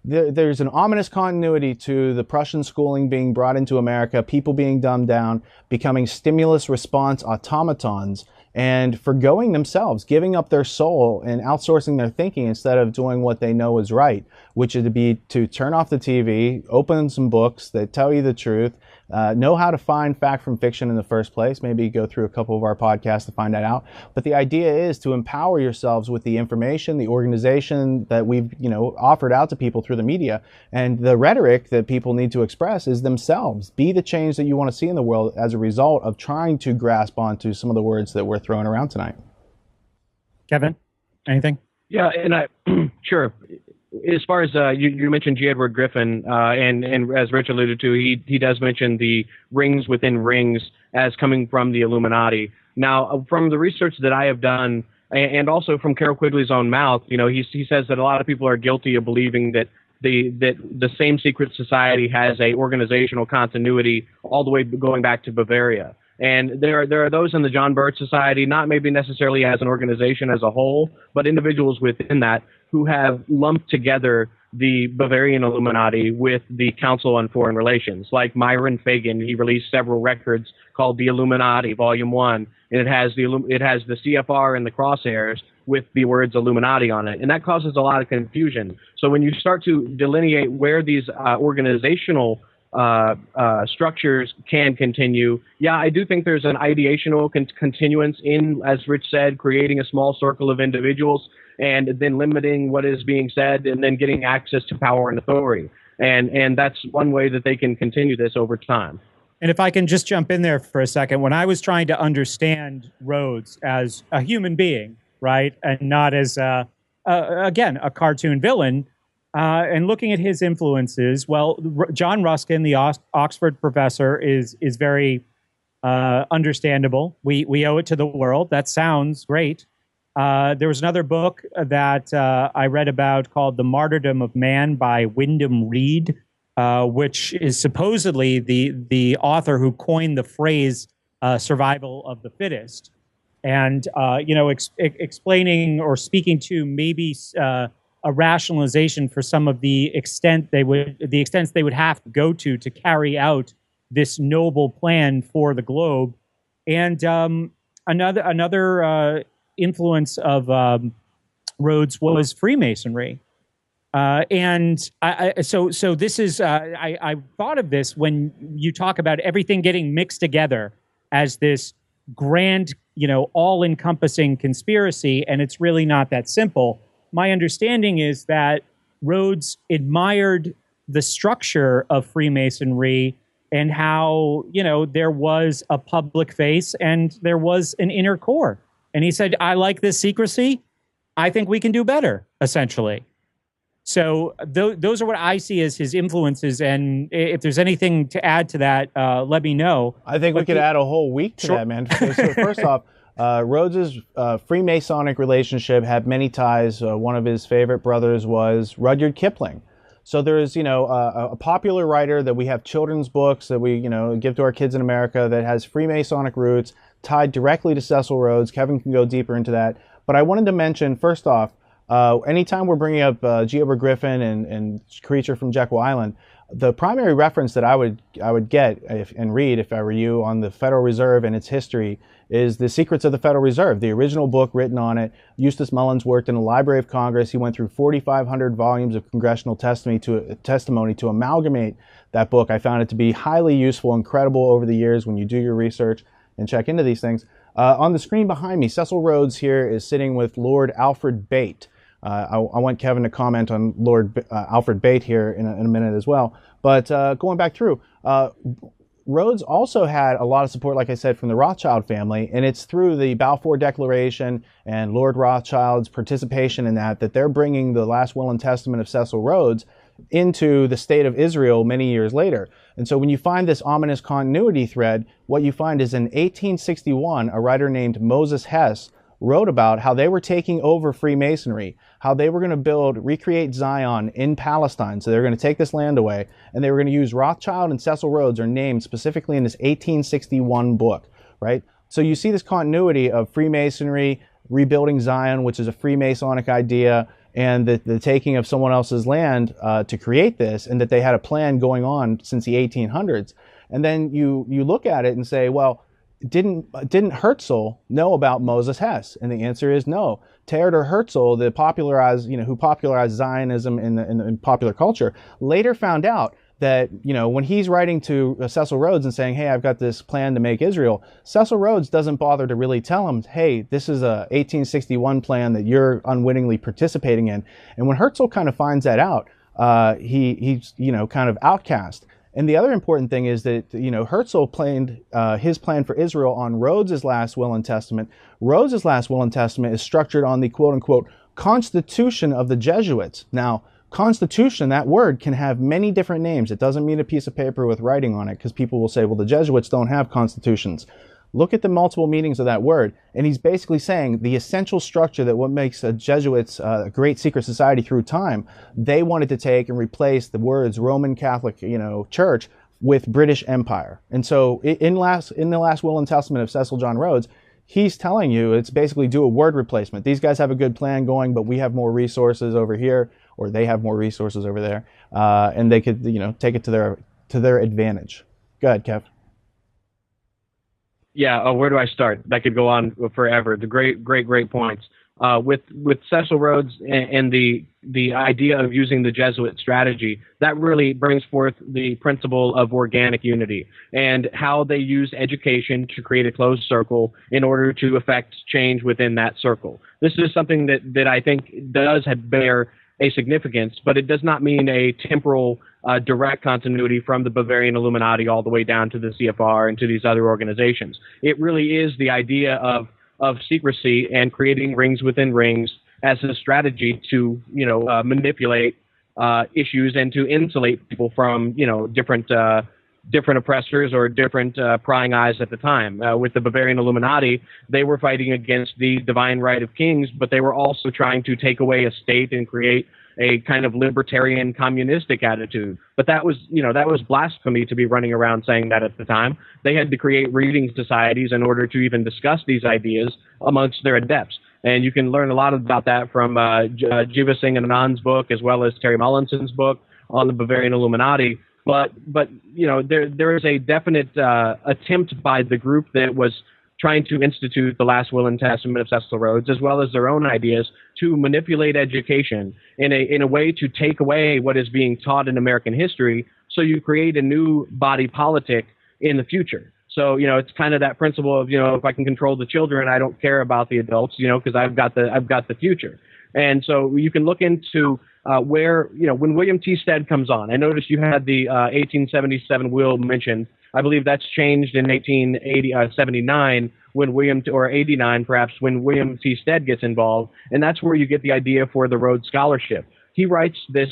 There's an ominous continuity to the Prussian schooling being brought into America, people being dumbed down, becoming stimulus response automatons, and forgoing themselves, giving up their soul and outsourcing their thinking instead of doing what they know is right, which is to turn off the TV, open some books that tell you the truth, know how to find fact from fiction in the first place. Maybe go through a couple of our podcasts to find that out. But the idea is to empower yourselves with the information, the organization that we've offered out to people through the media, and the rhetoric that people need to express is themselves. Be the change that you want to see in the world as a result of trying to grasp onto some of the words that we're throwing around tonight. Kevin, anything? Yeah, and sure. As far as you mentioned G. Edward Griffin, and as Rich alluded to, he does mention the rings within rings as coming from the Illuminati. Now, from the research that I have done, and also from Carroll Quigley's own mouth, he says that a lot of people are guilty of believing that the same secret society has a organizational continuity all the way going back to Bavaria. And there are those in the John Birch Society, not maybe necessarily as an organization as a whole, but individuals within that who have lumped together the Bavarian Illuminati with the Council on Foreign Relations. Like Myron Fagan, he released several records called The Illuminati, Volume 1, and it has the CFR and the crosshairs with the words Illuminati on it. And that causes a lot of confusion. So when you start to delineate where these organizational structures can continue, I do think there's an ideational continuance in, as Rich said, creating a small circle of individuals and then limiting what is being said and then getting access to power and authority. And that's one way that they can continue this over time. And if I can just jump in there for a second, when I was trying to understand Rhodes as a human being, right, and not as, again, a cartoon villain, and looking at his influences, well, John Ruskin, the Oxford professor, is very understandable. We owe it to the world. That sounds great. There was another book that I read about called The Martyrdom of Man by Wyndham Reed, which is supposedly the author who coined the phrase survival of the fittest. And, explaining or speaking to maybe a rationalization for some of the extents they would have to go to carry out this noble plan for the globe. And another influence of Rhodes was Freemasonry. And so this is I thought of this when you talk about everything getting mixed together as this grand, all-encompassing conspiracy, and it's really not that simple. My understanding is that Rhodes admired the structure of Freemasonry and how, there was a public face and there was an inner core. And he said, I like this secrecy. I think we can do better, essentially. So those are what I see as his influences. And if there's anything to add to that, let me know. I think we could add a whole week to that, man. So first off, Rhodes's Freemasonic relationship had many ties. One of his favorite brothers was Rudyard Kipling. So there's, a popular writer that we have children's books that we, give to our kids in America that has Freemasonic roots tied directly to Cecil Rhodes. Kevin can go deeper into that. But I wanted to mention, first off, anytime we're bringing up G. Edward Griffin and Creature from Jekyll Island, the primary reference that I would get and read if I were you on the Federal Reserve and its history is The Secrets of the Federal Reserve, the original book written on it. Eustace Mullins worked in the Library of Congress. He went through 4,500 volumes of congressional testimony to amalgamate that book. I found it to be highly useful and credible over the years when you do your research and check into these things. On the screen behind me, Cecil Rhodes here is sitting with Lord Alfred Bate. I want Kevin to comment on Lord Alfred Bate here in a minute as well. But going back through, Rhodes also had a lot of support, like I said, from the Rothschild family, and it's through the Balfour Declaration and Lord Rothschild's participation in that they're bringing the last will and testament of Cecil Rhodes into the state of Israel many years later. And so when you find this ominous continuity thread, what you find is in 1861, a writer named Moses Hess wrote about how they were taking over Freemasonry, how they were going to recreate Zion in Palestine. So they were going to take this land away, and they were going to use Rothschild and Cecil Rhodes are named specifically in this 1861 book, right? So you see this continuity of Freemasonry, rebuilding Zion, which is a Freemasonic idea, and the taking of someone else's land to create this, and that they had a plan going on since the 1800s. And then you look at it and say, well, didn't Herzl know about Moses Hess? And the answer is no. Theodor Herzl, who popularized Zionism in popular culture, later found out that, when he's writing to Cecil Rhodes and saying, hey, I've got this plan to make Israel, Cecil Rhodes doesn't bother to really tell him, hey, this is a 1861 plan that you're unwittingly participating in. And when Herzl kind of finds that out, he's kind of outcast. And the other important thing is that, Herzl planned his plan for Israel on Rhodes's last will and testament. Rhodes's last will and testament is structured on the quote-unquote Constitution of the Jesuits. Now, Constitution, that word, can have many different names. It doesn't mean a piece of paper with writing on it, because people will say, well, the Jesuits don't have constitutions. Look at the multiple meanings of that word, and he's basically saying the essential structure that what makes a Jesuits a great secret society through time, they wanted to take and replace the words Roman Catholic, Church with British Empire. And so in the last will and testament of Cecil John Rhodes, he's telling you it's basically do a word replacement. These guys have a good plan going, but we have more resources over here, or they have more resources over there, and they could, take it to their advantage. Go ahead, Kev. Yeah, where do I start? That could go on forever. The great points. With Cecil Rhodes and the idea of using the Jesuit strategy, that really brings forth the principle of organic unity and how they use education to create a closed circle in order to affect change within that circle. This is something that I think does bear a significance, but it does not mean a temporal direct continuity from the Bavarian Illuminati all the way down to the CFR and to these other organizations. It really is the idea of secrecy and creating rings within rings as a strategy to, manipulate issues and to insulate people from, different oppressors or different prying eyes at the time. With the Bavarian Illuminati, they were fighting against the divine right of kings, but they were also trying to take away a state and create a kind of libertarian communistic attitude. But that was blasphemy to be running around saying that at the time. They had to create reading societies in order to even discuss these ideas amongst their adepts. And you can learn a lot about that from Jiva Singh Anand's book, as well as Terry Mullinson's book on the Bavarian Illuminati. But there is a definite attempt by the group that was trying to institute the last will and testament of Cecil Rhodes, as well as their own ideas, to manipulate education in a way to take away what is being taught in American history, so you create a new body politic in the future. So, it's kind of that principle of, if I can control the children, I don't care about the adults, because I've got the future. And so you can look into where, when William T. Stead comes on. I noticed you had the 1877 will mentioned. I believe that's changed in 1879 or 89 perhaps, when William T. Stead gets involved. And that's where you get the idea for the Rhodes Scholarship. He writes this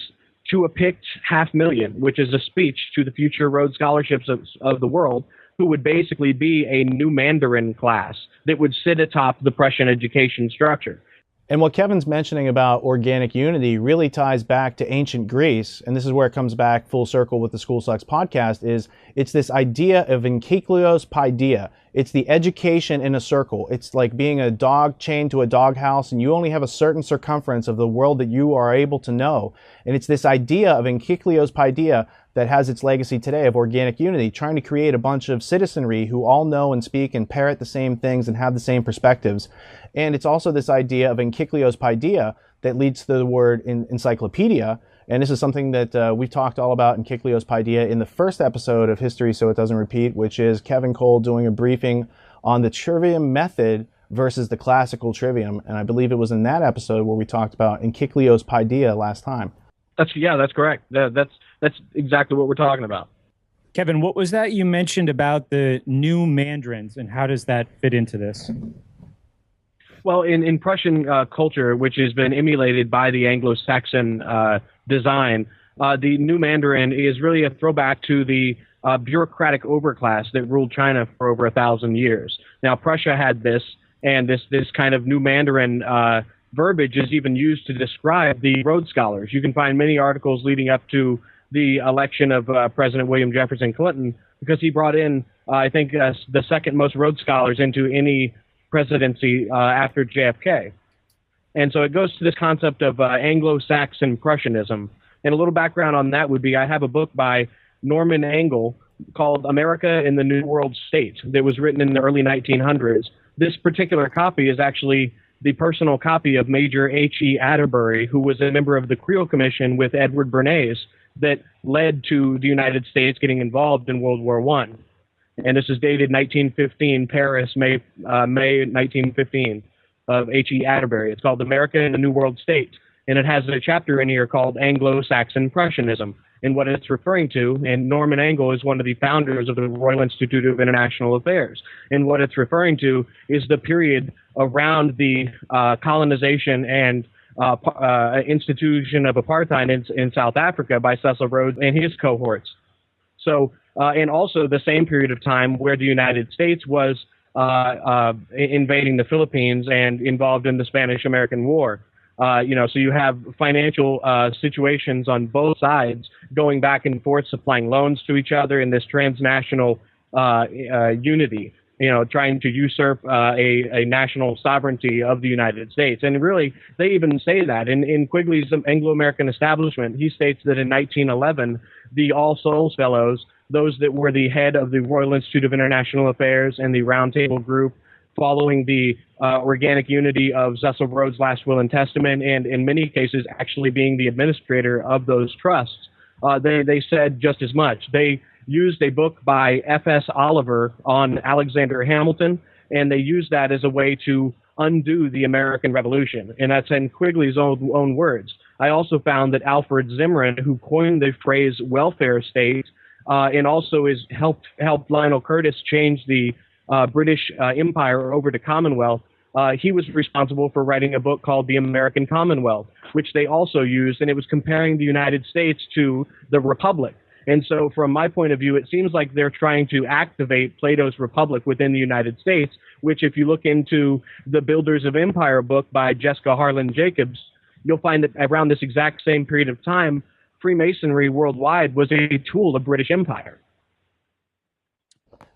to a picked 500,000, which is a speech to the future Rhodes Scholarships of the world, who would basically be a new Mandarin class that would sit atop the Prussian education structure. And what Kevin's mentioning about organic unity really ties back to ancient Greece, and this is where it comes back full circle with the School Sucks podcast, is it's this idea of enkycleos paideia. It's the education in a circle. It's like being a dog chained to a doghouse, and you only have a certain circumference of the world that you are able to know. And it's this idea of enkycleos paideia that has its legacy today of organic unity, trying to create a bunch of citizenry who all know and speak and parrot the same things and have the same perspectives. And it's also this idea of enkycleos paideia that leads to the word encyclopedia. And this is something that we've talked all about enkycleos paideia in the first episode of History So It Doesn't Repeat, which is Kevin Cole doing a briefing on the trivium method versus the classical trivium. And I believe it was in that episode where we talked about enkycleos paideia last time. That's correct. That's exactly what we're talking about. Kevin, what was that you mentioned about the new mandrins, and how does that fit into this? Well, in Prussian culture, which has been emulated by the Anglo-Saxon design, the new Mandarin is really a throwback to the bureaucratic overclass that ruled China for over 1,000 years. Now, Prussia had this, And this kind of new Mandarin verbiage is even used to describe the Rhodes Scholars. You can find many articles leading up to the election of President William Jefferson Clinton, because he brought in, I think, the second most Rhodes Scholars into any presidency after JFK. And so it goes to this concept of Anglo-Saxon Prussianism. And a little background on that would be, I have a book by Norman Angell called America in the New World State that was written in the early 1900s. This particular copy is actually the personal copy of Major H.E. Atterbury, who was a member of the Creel Commission with Edward Bernays that led to the United States getting involved in World War I. And this is dated 1915, Paris, May 1915, of H.E. Atterbury. It's called America in the New World State. And it has a chapter in here called Anglo-Saxon Prussianism. And what it's referring to, and Norman Angell is one of the founders of the Royal Institute of International Affairs, and what it's referring to is the period around the colonization and institution of apartheid in South Africa by Cecil Rhodes and his cohorts. So, and also the same period of time where the United States was invading the Philippines and involved in the Spanish-American War. So you have financial situations on both sides going back and forth, supplying loans to each other in this transnational unity, trying to usurp a national sovereignty of the United States. And really, they even say that. In Quigley's Anglo-American Establishment, he states that in 1911, the All Souls Fellows, those that were the head of the Royal Institute of International Affairs and the Round Table Group, following the organic unity of Cecil Rhodes' last will and testament, and in many cases actually being the administrator of those trusts, they said just as much. They used a book by F.S. Oliver on Alexander Hamilton, and they used that as a way to undo the American Revolution. And that's in Quigley's own words. I also found that Alfred Zimmerman, who coined the phrase welfare state, and also helped Lionel Curtis change the British Empire over to Commonwealth, he was responsible for writing a book called The American Commonwealth, which they also used, and it was comparing the United States to the Republic. And so from my point of view, it seems like they're trying to activate Plato's Republic within the United States, which if you look into the Builders of Empire book by Jessica Harlan Jacobs, you'll find that around this exact same period of time, Freemasonry worldwide was a tool of British Empire.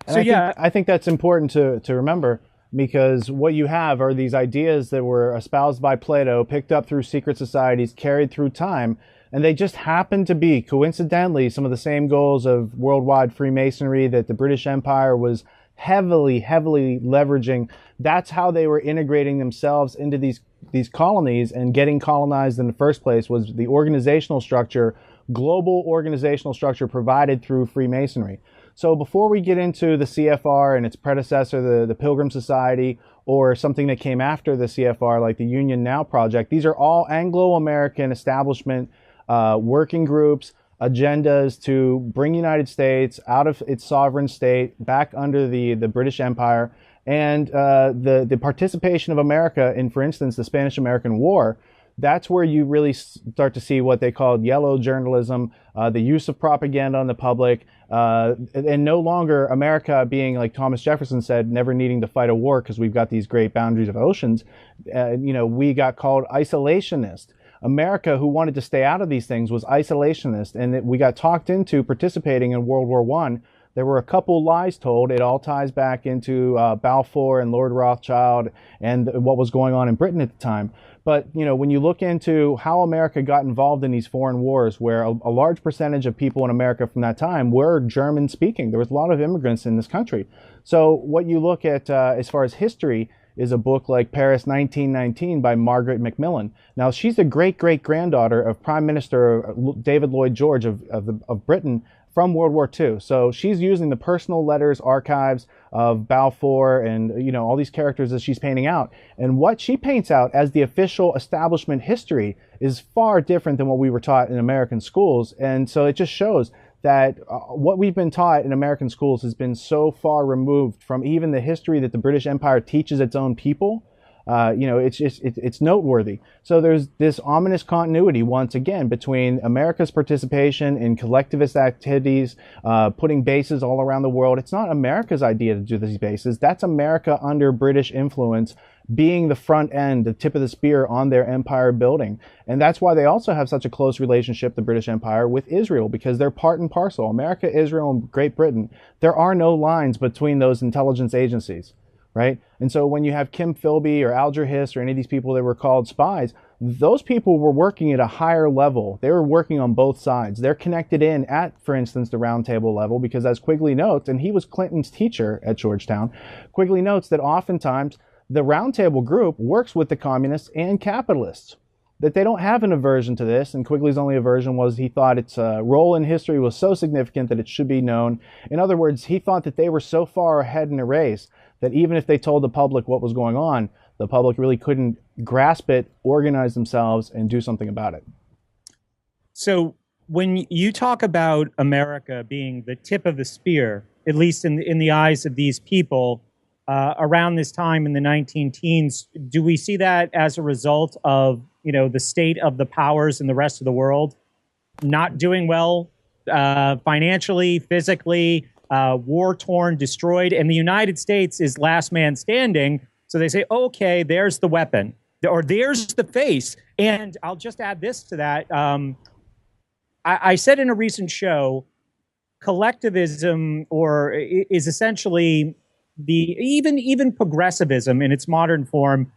So I think that's important to remember, because what you have are these ideas that were espoused by Plato, picked up through secret societies, carried through time, and they just happen to be, coincidentally, some of the same goals of worldwide Freemasonry that the British Empire was heavily leveraging. That's how they were integrating themselves into these colonies and getting colonized in the first place, was the organizational structure, global organizational structure provided through Freemasonry. So before we get into the CFR and its predecessor, the Pilgrim Society, or something that came after the CFR, like the Union Now Project, these are all Anglo-American Establishment working groups, agendas to bring the United States out of its sovereign state, back under the British Empire, and the participation of America in, for instance, the Spanish-American War. That's where you really start to see what they called yellow journalism, the use of propaganda on the public, and no longer America being, like Thomas Jefferson said, never needing to fight a war because we've got these great boundaries of oceans. We got called isolationist. America, who wanted to stay out of these things, was isolationist, and we got talked into participating in World War I. There were a couple lies told. It all ties back into Balfour and Lord Rothschild and what was going on in Britain at the time. But, when you look into how America got involved in these foreign wars, where a large percentage of people in America from that time were German speaking, there was a lot of immigrants in this country. So what you look at as far as history is a book like Paris 1919 by Margaret Macmillan. Now, she's the great-great-granddaughter of Prime Minister David Lloyd George of Britain from World War II. So she's using the personal letters archives of Balfour and all these characters that she's painting out. And what she paints out as the official establishment history is far different than what we were taught in American schools. And so it just shows that what we've been taught in American schools has been so far removed from even the history that the British Empire teaches its own people. It's noteworthy. So there's this ominous continuity once again between America's participation in collectivist activities, putting bases all around the world. It's not America's idea to do these bases. That's America under British influence, being the front end, the tip of the spear on their empire building. And that's why they also have such a close relationship, the British Empire, with Israel, because they're part and parcel. America, Israel, and Great Britain, there are no lines between those intelligence agencies. Right? And so when you have Kim Philby or Alger Hiss or any of these people that were called spies, those people were working at a higher level. They were working on both sides. They're connected in at, for instance, the Round Table level, because as Quigley notes, and he was Clinton's teacher at Georgetown, Quigley notes that oftentimes the Round Table group works with the communists and capitalists, that they don't have an aversion to this. And Quigley's only aversion was he thought its role in history was so significant that it should be known. In other words, he thought that they were so far ahead in the race that even if they told the public what was going on, the public really couldn't grasp it, organize themselves, and do something about it. So when you talk about America being the tip of the spear, at least in the eyes of these people, around this time in the 19-teens, do we see that as a result of, the state of the powers in the rest of the world not doing well financially, physically, war-torn, destroyed, and the United States is last man standing? So they say, okay, there's the weapon, or there's the face. And I'll just add this to that. I said in a recent show, collectivism is essentially even progressivism in its modern form,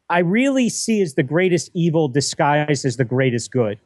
I really see as the greatest evil disguised as the greatest good.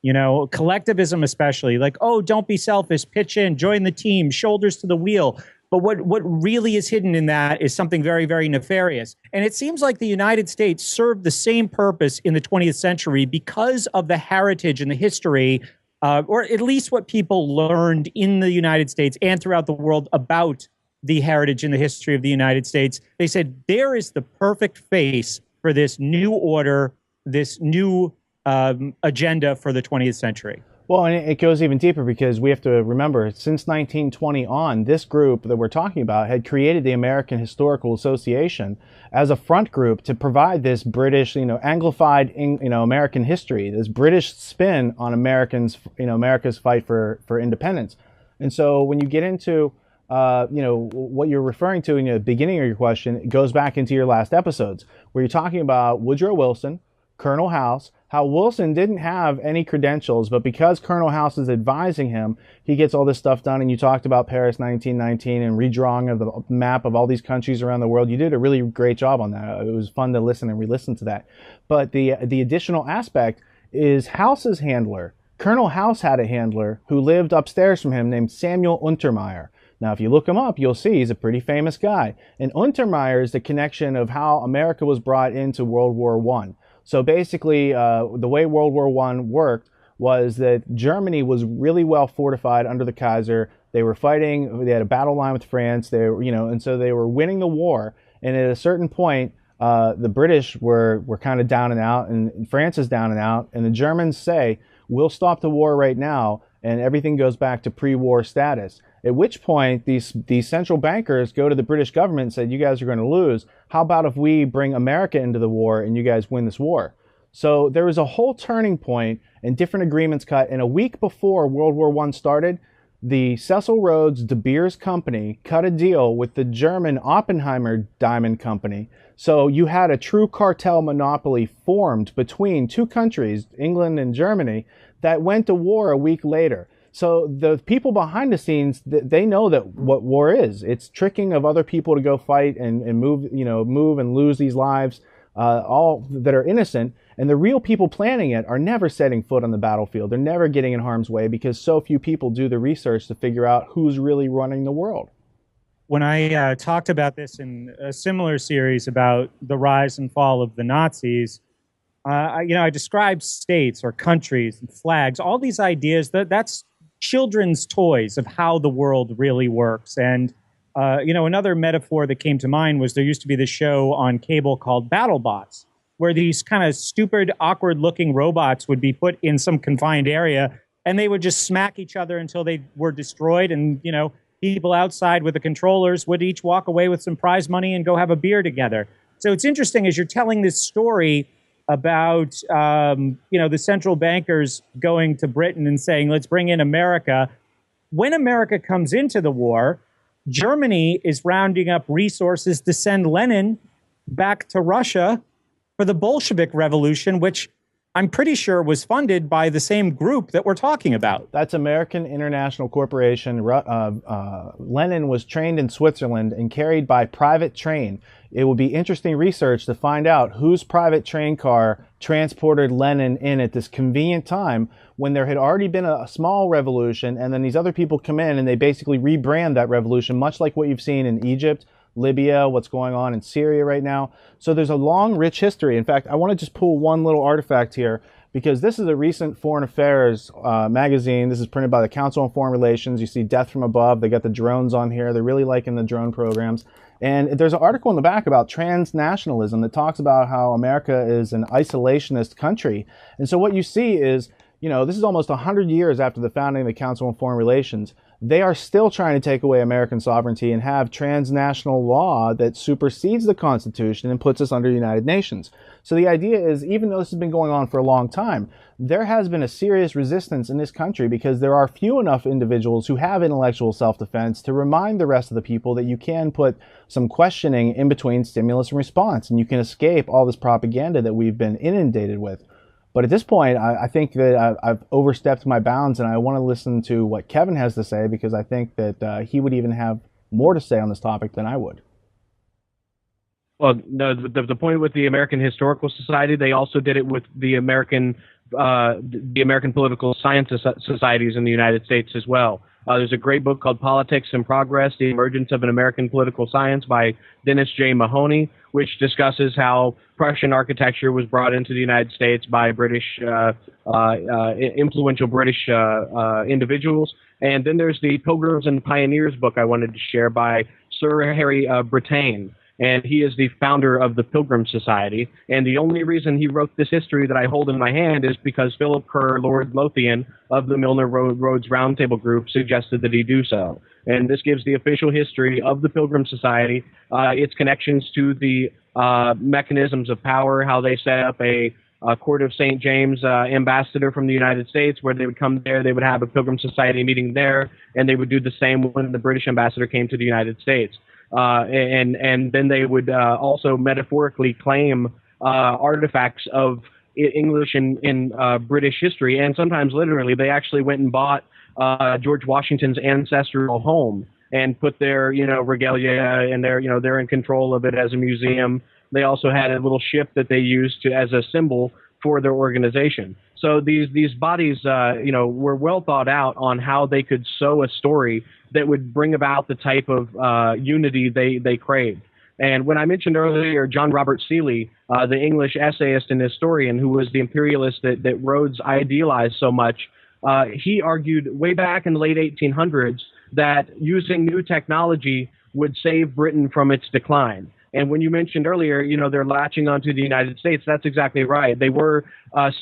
Collectivism especially, like, oh, don't be selfish, pitch in, join the team, shoulders to the wheel. But what really is hidden in that is something very, very nefarious. And it seems like the United States served the same purpose in the 20th century because of the heritage and the history, or at least what people learned in the United States and throughout the world about the heritage and the history of the United States. They said, there is the perfect face for this new order, this new agenda for the 20th century. Well, and it goes even deeper, because we have to remember, since 1920 on, this group that we're talking about had created the American Historical Association as a front group to provide this British, Anglified, American history, this British spin on Americans, America's fight for independence. And so when you get into what you're referring to in the beginning of your question, it goes back into your last episodes, where you're talking about Woodrow Wilson, Colonel House, how Wilson didn't have any credentials, but because Colonel House is advising him, he gets all this stuff done. And you talked about Paris 1919 and redrawing of the map of all these countries around the world. You did a really great job on that. It was fun to listen and re-listen to that. But the additional aspect is House's handler. Colonel House had a handler who lived upstairs from him named Samuel Untermeyer. Now, if you look him up, you'll see he's a pretty famous guy. And Untermeyer is the connection of how America was brought into World War I. So basically, the way World War I worked was that Germany was really well fortified under the Kaiser. They were fighting, they had a battle line with France, and so they were winning the war. And at a certain point, the British were kind of down and out, and France is down and out. And the Germans say, we'll stop the war right now, and everything goes back to pre-war status. At which point, these central bankers go to the British government and said, you guys are going to lose. How about if we bring America into the war and you guys win this war? So there was a whole turning point and different agreements cut. And a week before World War I started, the Cecil Rhodes De Beers Company cut a deal with the German Oppenheimer Diamond Company. So you had a true cartel monopoly formed between two countries, England and Germany, that went to war a week later. So the people behind the scenes, they know that what war is. It's tricking of other people to go fight and move and lose these lives, all that are innocent. And the real people planning it are never setting foot on the battlefield. They're never getting in harm's way because so few people do the research to figure out who's really running the world. When I talked about this in a similar series about the rise and fall of the Nazis, I described states or countries and flags, all these ideas that's children's toys of how the world really works. And, another metaphor that came to mind was there used to be this show on cable called BattleBots, where these kind of stupid, awkward-looking robots would be put in some confined area, and they would just smack each other until they were destroyed. And, people outside with the controllers would each walk away with some prize money and go have a beer together. So it's interesting as you're telling this story about, the central bankers going to Britain and saying, let's bring in America. When America comes into the war, Germany is rounding up resources to send Lenin back to Russia for the Bolshevik Revolution, which I'm pretty sure was funded by the same group that we're talking about. That's American International Corporation. Lenin was trained in Switzerland and carried by private train. It will be interesting research to find out whose private train car transported Lenin in at this convenient time when there had already been a small revolution, and then these other people come in and they basically rebrand that revolution, much like what you've seen in Egypt, Libya, what's going on in Syria right now. So there's a long, rich history. In fact, I want to just pull one little artifact here, because this is a recent Foreign Affairs magazine. This is printed by the Council on Foreign Relations. You see Death from Above. They got the drones on here. They're really liking the drone programs. And there's an article in the back about transnationalism that talks about how America is an isolationist country. And so what you see is, this is almost 100 years after the founding of the Council on Foreign Relations. They are still trying to take away American sovereignty and have transnational law that supersedes the Constitution and puts us under the United Nations. So the idea is, even though this has been going on for a long time, there has been a serious resistance in this country because there are few enough individuals who have intellectual self-defense to remind the rest of the people that you can put some questioning in between stimulus and response, and you can escape all this propaganda that we've been inundated with. But at this point, I think that I've overstepped my bounds, and I want to listen to what Kevin has to say, because I think that he would even have more to say on this topic than I would. Well, no, the point with the American Historical Society, they also did it with the American political science societies in the United States as well. There's a great book called Politics and Progress, The Emergence of an American Political Science by Dennis J. Mahoney, which discusses how Prussian architecture was brought into the United States by influential British individuals. And then there's the Pilgrims and Pioneers book I wanted to share by Sir Harry Brittain. And he is the founder of the Pilgrim Society. And the only reason he wrote this history that I hold in my hand is because Philip Kerr, Lord Lothian of the Milner Rhodes Roundtable Group, suggested that he do so. And this gives the official history of the Pilgrim Society, its connections to the mechanisms of power, how they set up a Court of St. James ambassador from the United States, where they would come there, they would have a Pilgrim Society meeting there, and they would do the same when the British ambassador came to the United States. And then they would also metaphorically claim artifacts of English and British history, and sometimes literally. They actually went and bought George Washington's ancestral home and put their regalia, and they're in control of it as a museum. They also had a little ship that they used as a symbol for their organization. So these bodies, were well thought out on how they could sew a story that would bring about the type of unity they craved. And when I mentioned earlier John Robert Seeley, the English essayist and historian who was the imperialist that Rhodes idealized so much, he argued way back in the late 1800s that using new technology would save Britain from its decline. And when you mentioned earlier, they're latching onto the United States, that's exactly right. They were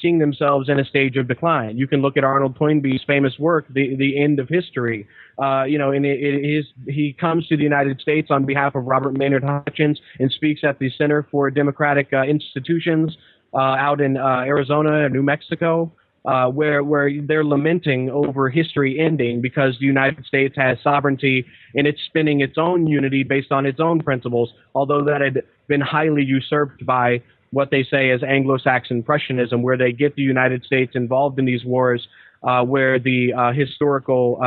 seeing themselves in a stage of decline. You can look at Arnold Toynbee's famous work, The End of History. And he comes to the United States on behalf of Robert Maynard Hutchins and speaks at the Center for Democratic Institutions out in Arizona and New Mexico. Where they're lamenting over history ending because the United States has sovereignty and it's spinning its own unity based on its own principles, although that had been highly usurped by what they say is Anglo-Saxon Prussianism, where they get the United States involved in these wars, where the historical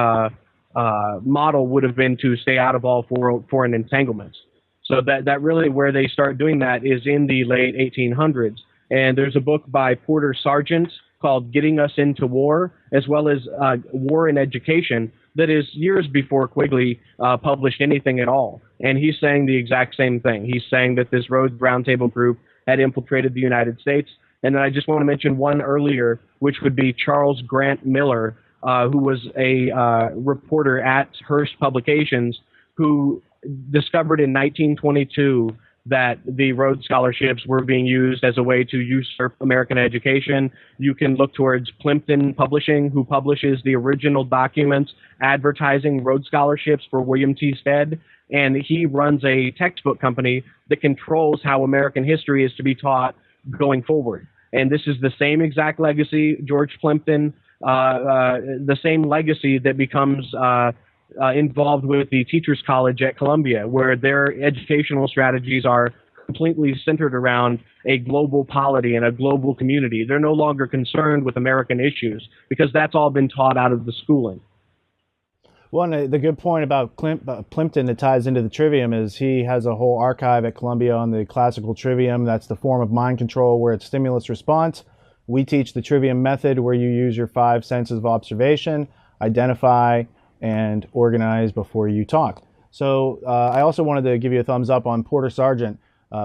model would have been to stay out of all foreign entanglements. So that really where they start doing that is in the late 1800s. And there's a book by Porter Sargent called Getting Us into War, as well as War in Education, that is years before Quigley published anything at all. And he's saying the exact same thing. He's saying that this Rhodes Roundtable group had infiltrated the United States. And then I just want to mention one earlier, which would be Charles Grant Miller, who was a reporter at Hearst Publications, who discovered in 1922 that the Rhodes scholarships were being used as a way to usurp American education. You can look towards Plimpton Publishing, who publishes the original documents advertising Rhodes scholarships for William T. Stead. and he runs a textbook company that controls how American history is to be taught going forward. And this is the same exact legacy, George Plimpton, the same legacy that becomes involved with the Teachers College at Columbia, where their educational strategies are completely centered around a global polity and a global community. They're no longer concerned with American issues because that's all been taught out of the schooling. Well, and the good point about Plimpton that ties into the trivium is he has a whole archive at Columbia on the classical trivium. That's the form of mind control where it's stimulus response. We teach the trivium method where you use your 5 senses of observation, identify, and organize before you talk. So I also wanted to give you a thumbs up on Porter Sargent.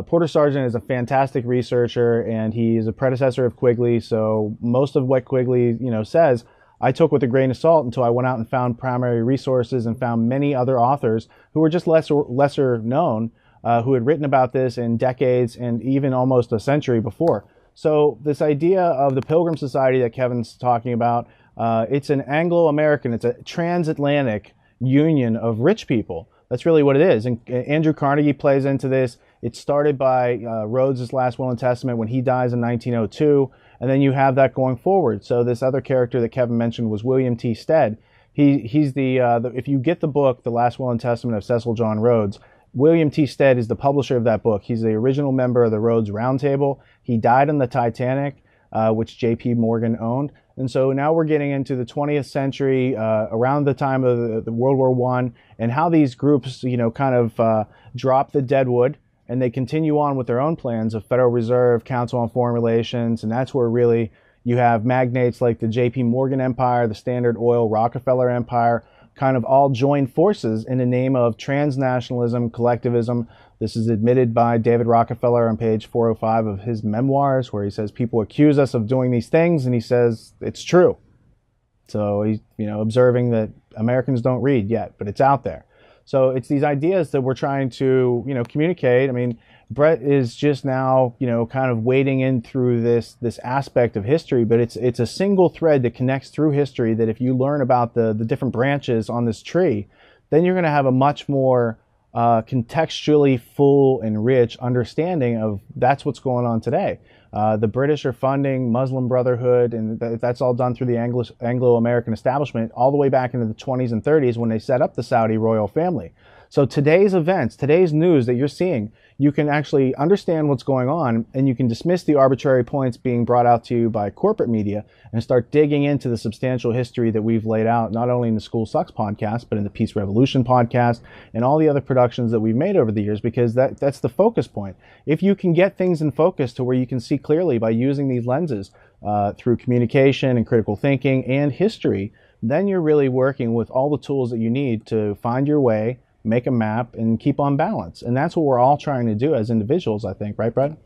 Porter Sargent is a fantastic researcher, and he is a predecessor of Quigley. So most of what Quigley, says, I took with a grain of salt until I went out and found primary resources and found many other authors who were just lesser known, who had written about this in decades and even almost a century before. So this idea of the Pilgrim Society that Kevin's talking about, it's an Anglo-American, it's a transatlantic union of rich people. That's really what it is. And Andrew Carnegie plays into this. It started by Rhodes' last will and testament when he dies in 1902. And then you have that going forward. So this other character that Kevin mentioned was William T. Stead. He's the if you get the book, The Last Will and Testament of Cecil John Rhodes, William T. Stead is the publisher of that book. He's the original member of the Rhodes Roundtable. He died on the Titanic, which J.P. Morgan owned. And so now we're getting into the 20th century, around the time of the World War I, and how these groups, kind of drop the deadwood, and they continue on with their own plans of Federal Reserve, Council on Foreign Relations, and that's where really you have magnates like the J.P. Morgan Empire, the Standard Oil Rockefeller Empire, kind of all join forces in the name of transnationalism, collectivism. This is admitted by David Rockefeller on page 405 of his memoirs, where he says people accuse us of doing these things, and he says it's true. So he's observing that Americans don't read yet, but it's out there. So it's these ideas that we're trying to, communicate. I mean, Brett is just now, kind of wading in through this aspect of history, but it's a single thread that connects through history that if you learn about the different branches on this tree, then you're going to have a much more contextually full and rich understanding of that's what's going on today. The British are funding Muslim Brotherhood, and that's all done through the Anglo-American Establishment all the way back into the 20s and 30s when they set up the Saudi royal family. So today's events, today's news that you're seeing, you can actually understand what's going on, and you can dismiss the arbitrary points being brought out to you by corporate media and start digging into the substantial history that we've laid out, not only in the School Sucks podcast, but in the Peace Revolution podcast and all the other productions that we've made over the years, because that's the focus point. If you can get things in focus to where you can see clearly by using these lenses through communication and critical thinking and history, then you're really working with all the tools that you need to find your way, make a map, and keep on balance. And that's what we're all trying to do as individuals, I think. Right, Brett?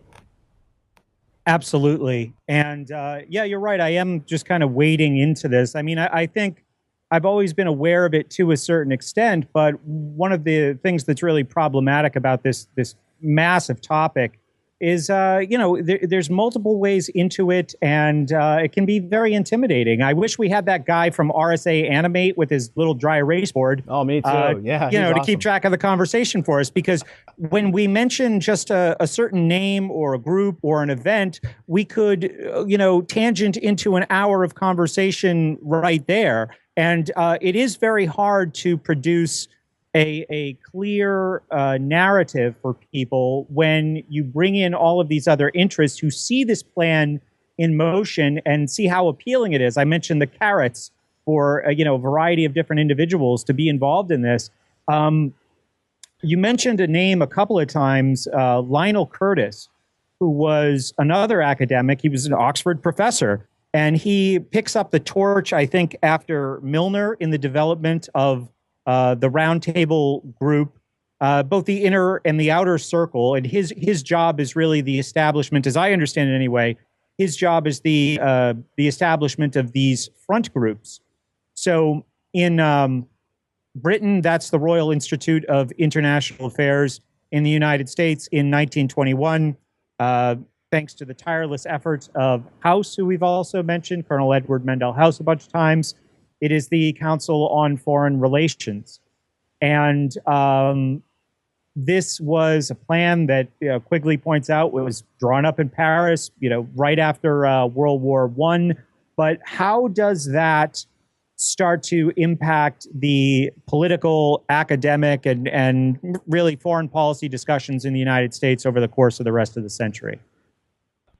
Absolutely. And yeah, you're right. I am just kind of wading into this. I mean, I think I've always been aware of it to a certain extent, but one of the things that's really problematic about this massive topic is, there's multiple ways into it, and it can be very intimidating. I wish we had that guy from RSA Animate with his little dry erase board. Oh, me too. Yeah, to awesome. Keep track of the conversation for us, because when we mention just a certain name or a group or an event, we could, tangent into an hour of conversation right there. And it is very hard to produce a clear narrative for people when you bring in all of these other interests who see this plan in motion and see how appealing it is. I mentioned the carrots for a variety of different individuals to be involved in this. You mentioned a name a couple of times, Lionel Curtis, who was another academic. He was an Oxford professor, and he picks up the torch, I think, after Milner in the development of the Roundtable group, both the inner and the outer circle. And his job is really the establishment, as I understand it anyway. His job is the establishment of these front groups. So in Britain, that's the Royal Institute of International Affairs. In the United States, in 1921, thanks to the tireless efforts of House, who we've also mentioned, Colonel Edward Mendell House a bunch of times, it is the Council on Foreign Relations. And this was a plan that Quigley points out was drawn up in Paris, right after World War I. But how does that start to impact the political, academic, and really foreign policy discussions in the United States over the course of the rest of the century?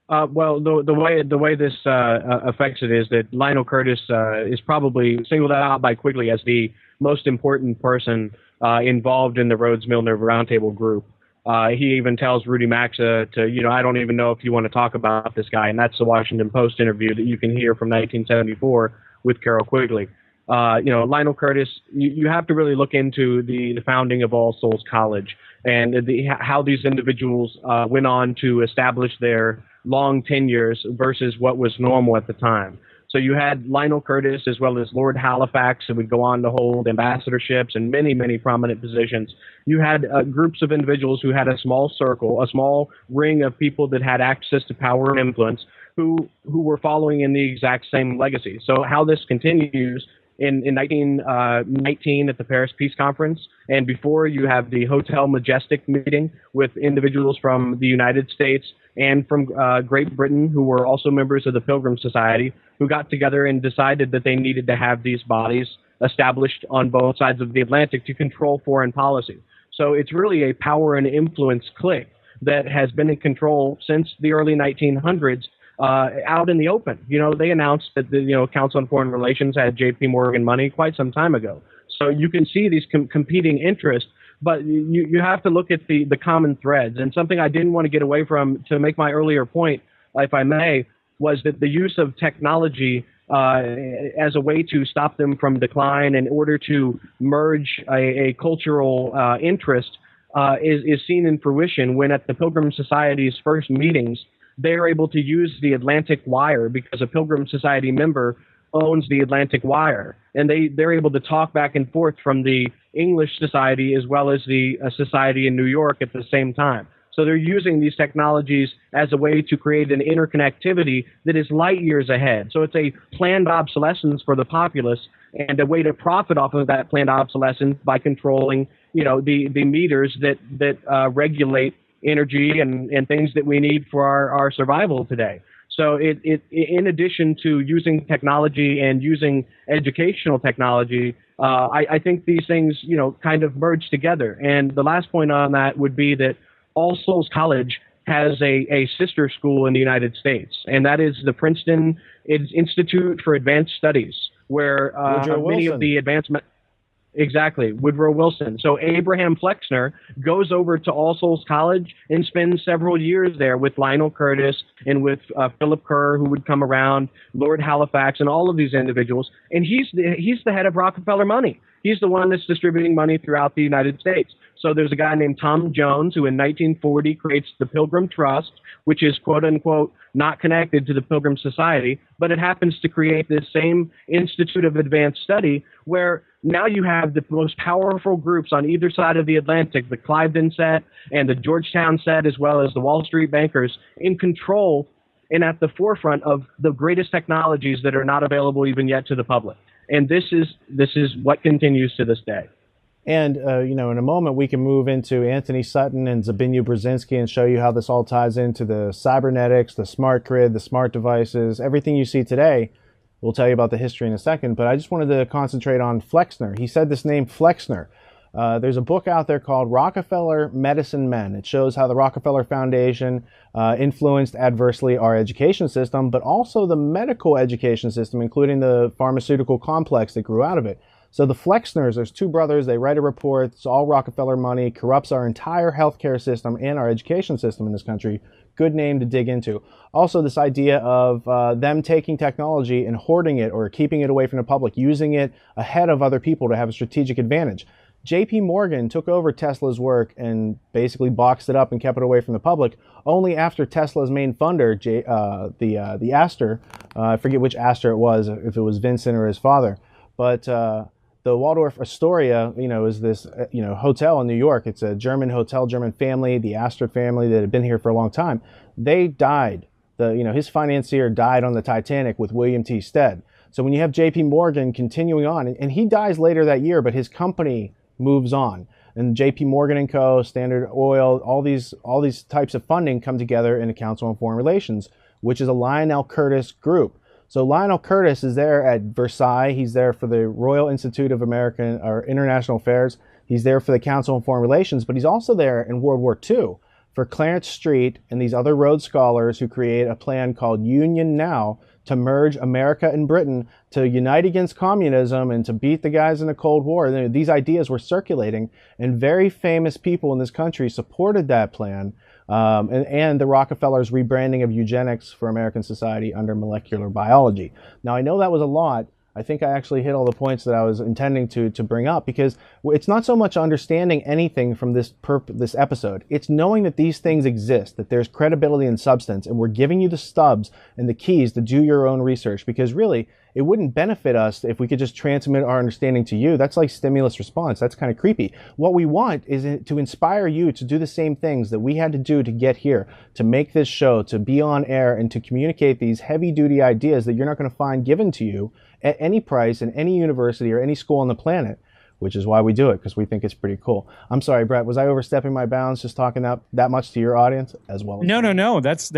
Well, the way this affects it is that Lionel Curtis is probably singled out by Quigley as the most important person involved in the Rhodes-Milner Roundtable group. He even tells Rudy Maxa to, I don't even know if you want to talk about this guy, and that's the Washington Post interview that you can hear from 1974 with Carroll Quigley. Lionel Curtis, you have to really look into the founding of All Souls College and how these individuals went on to establish their long tenures versus what was normal at the time. So you had Lionel Curtis as well as Lord Halifax, who would go on to hold ambassadorships and many, many prominent positions. You had groups of individuals who had a small circle, a small ring of people that had access to power and influence who were following in the exact same legacy. So how this continues in 1919 at the Paris Peace Conference, and before you have the Hotel Majestic meeting with individuals from the United States and from Great Britain who were also members of the Pilgrim Society, who got together and decided that they needed to have these bodies established on both sides of the Atlantic to control foreign policy. So it's really a power and influence clique that has been in control since the early 1900s. Out in the open. They announced that the Council on Foreign Relations had J.P. Morgan money quite some time ago. So you can see these competing interests, but you have to look at the common threads. And something I didn't want to get away from to make my earlier point, if I may, was that the use of technology as a way to stop them from decline in order to merge a cultural interest is seen in fruition when at the Pilgrim Society's first meetings, they're able to use the Atlantic Wire because a Pilgrim Society member owns the Atlantic Wire. And they're able to talk back and forth from the English Society as well as the Society in New York at the same time. So they're using these technologies as a way to create an interconnectivity that is light years ahead. So it's a planned obsolescence for the populace and a way to profit off of that planned obsolescence by controlling, the meters that regulate energy and things that we need for our survival today. So it in addition to using technology and using educational technology, I think these things, kind of merge together. And the last point on that would be that All Souls College has a sister school in the United States, and that is the Princeton Institute for Advanced Studies, where many of the advancement. Exactly, Woodrow Wilson. So Abraham Flexner goes over to All Souls College and spends several years there with Lionel Curtis and with Philip Kerr, who would come around, Lord Halifax, and all of these individuals. And he's the head of Rockefeller money. He's the one that's distributing money throughout the United States. So there's a guy named Tom Jones who in 1940 creates the Pilgrim Trust, which is quote unquote not connected to the Pilgrim Society, but it happens to create this same Institute of Advanced Study where now you have the most powerful groups on either side of the Atlantic, the Cliveden set and the Georgetown set, as well as the Wall Street bankers, in control and at the forefront of the greatest technologies that are not available even yet to the public. And this is what continues to this day. And, in a moment, we can move into Anthony Sutton and Zbigniew Brzezinski and show you how this all ties into the cybernetics, the smart grid, the smart devices, everything you see today. We'll tell you about the history in a second, but I just wanted to concentrate on Flexner. He said this name, Flexner. There's a book out there called Rockefeller Medicine Men. It shows how the Rockefeller Foundation influenced adversely our education system, but also the medical education system, including the pharmaceutical complex that grew out of it. So the Flexners, there's two brothers, they write a report, it's all Rockefeller money, corrupts our entire healthcare system and our education system in this country. Good name to dig into. Also this idea of them taking technology and hoarding it or keeping it away from the public, using it ahead of other people to have a strategic advantage. J.P. Morgan took over Tesla's work and basically boxed it up and kept it away from the public only after Tesla's main funder, the Astor, I forget which Astor it was, if it was Vincent or his father, but the Waldorf Astoria, is this, hotel in New York. It's a German hotel, German family, the Astor family that had been here for a long time. They died. His financier died on the Titanic with William T. Stead. So when you have J.P. Morgan continuing on, and he dies later that year, but his company moves on. And JP Morgan and Co., Standard Oil, all these types of funding come together in the Council on Foreign Relations, which is a Lionel Curtis group. So Lionel Curtis is there at Versailles. He's there for the Royal Institute of American or International Affairs. He's there for the Council on Foreign Relations, but he's also there in World War II for Clarence Street and these other Rhodes scholars who create a plan called Union Now to merge America and Britain, to unite against communism and to beat the guys in the Cold War. These ideas were circulating, and very famous people in this country supported that plan, and the Rockefellers' rebranding of eugenics for American society under molecular biology. Now, I know that was a lot. I think I actually hit all the points that I was intending to bring up, because it's not so much understanding anything from this episode. It's knowing that these things exist, that there's credibility and substance, and we're giving you the stubs and the keys to do your own research, because really, it wouldn't benefit us if we could just transmit our understanding to you. That's like stimulus response. That's kind of creepy. What we want is to inspire you to do the same things that we had to do to get here, to make this show, to be on air, and to communicate these heavy-duty ideas that you're not going to find given to you at any price in any university or any school on the planet, which is why we do it, because we think it's pretty cool. I'm sorry, Brett, was I overstepping my bounds just talking that much to your audience as well? No. That's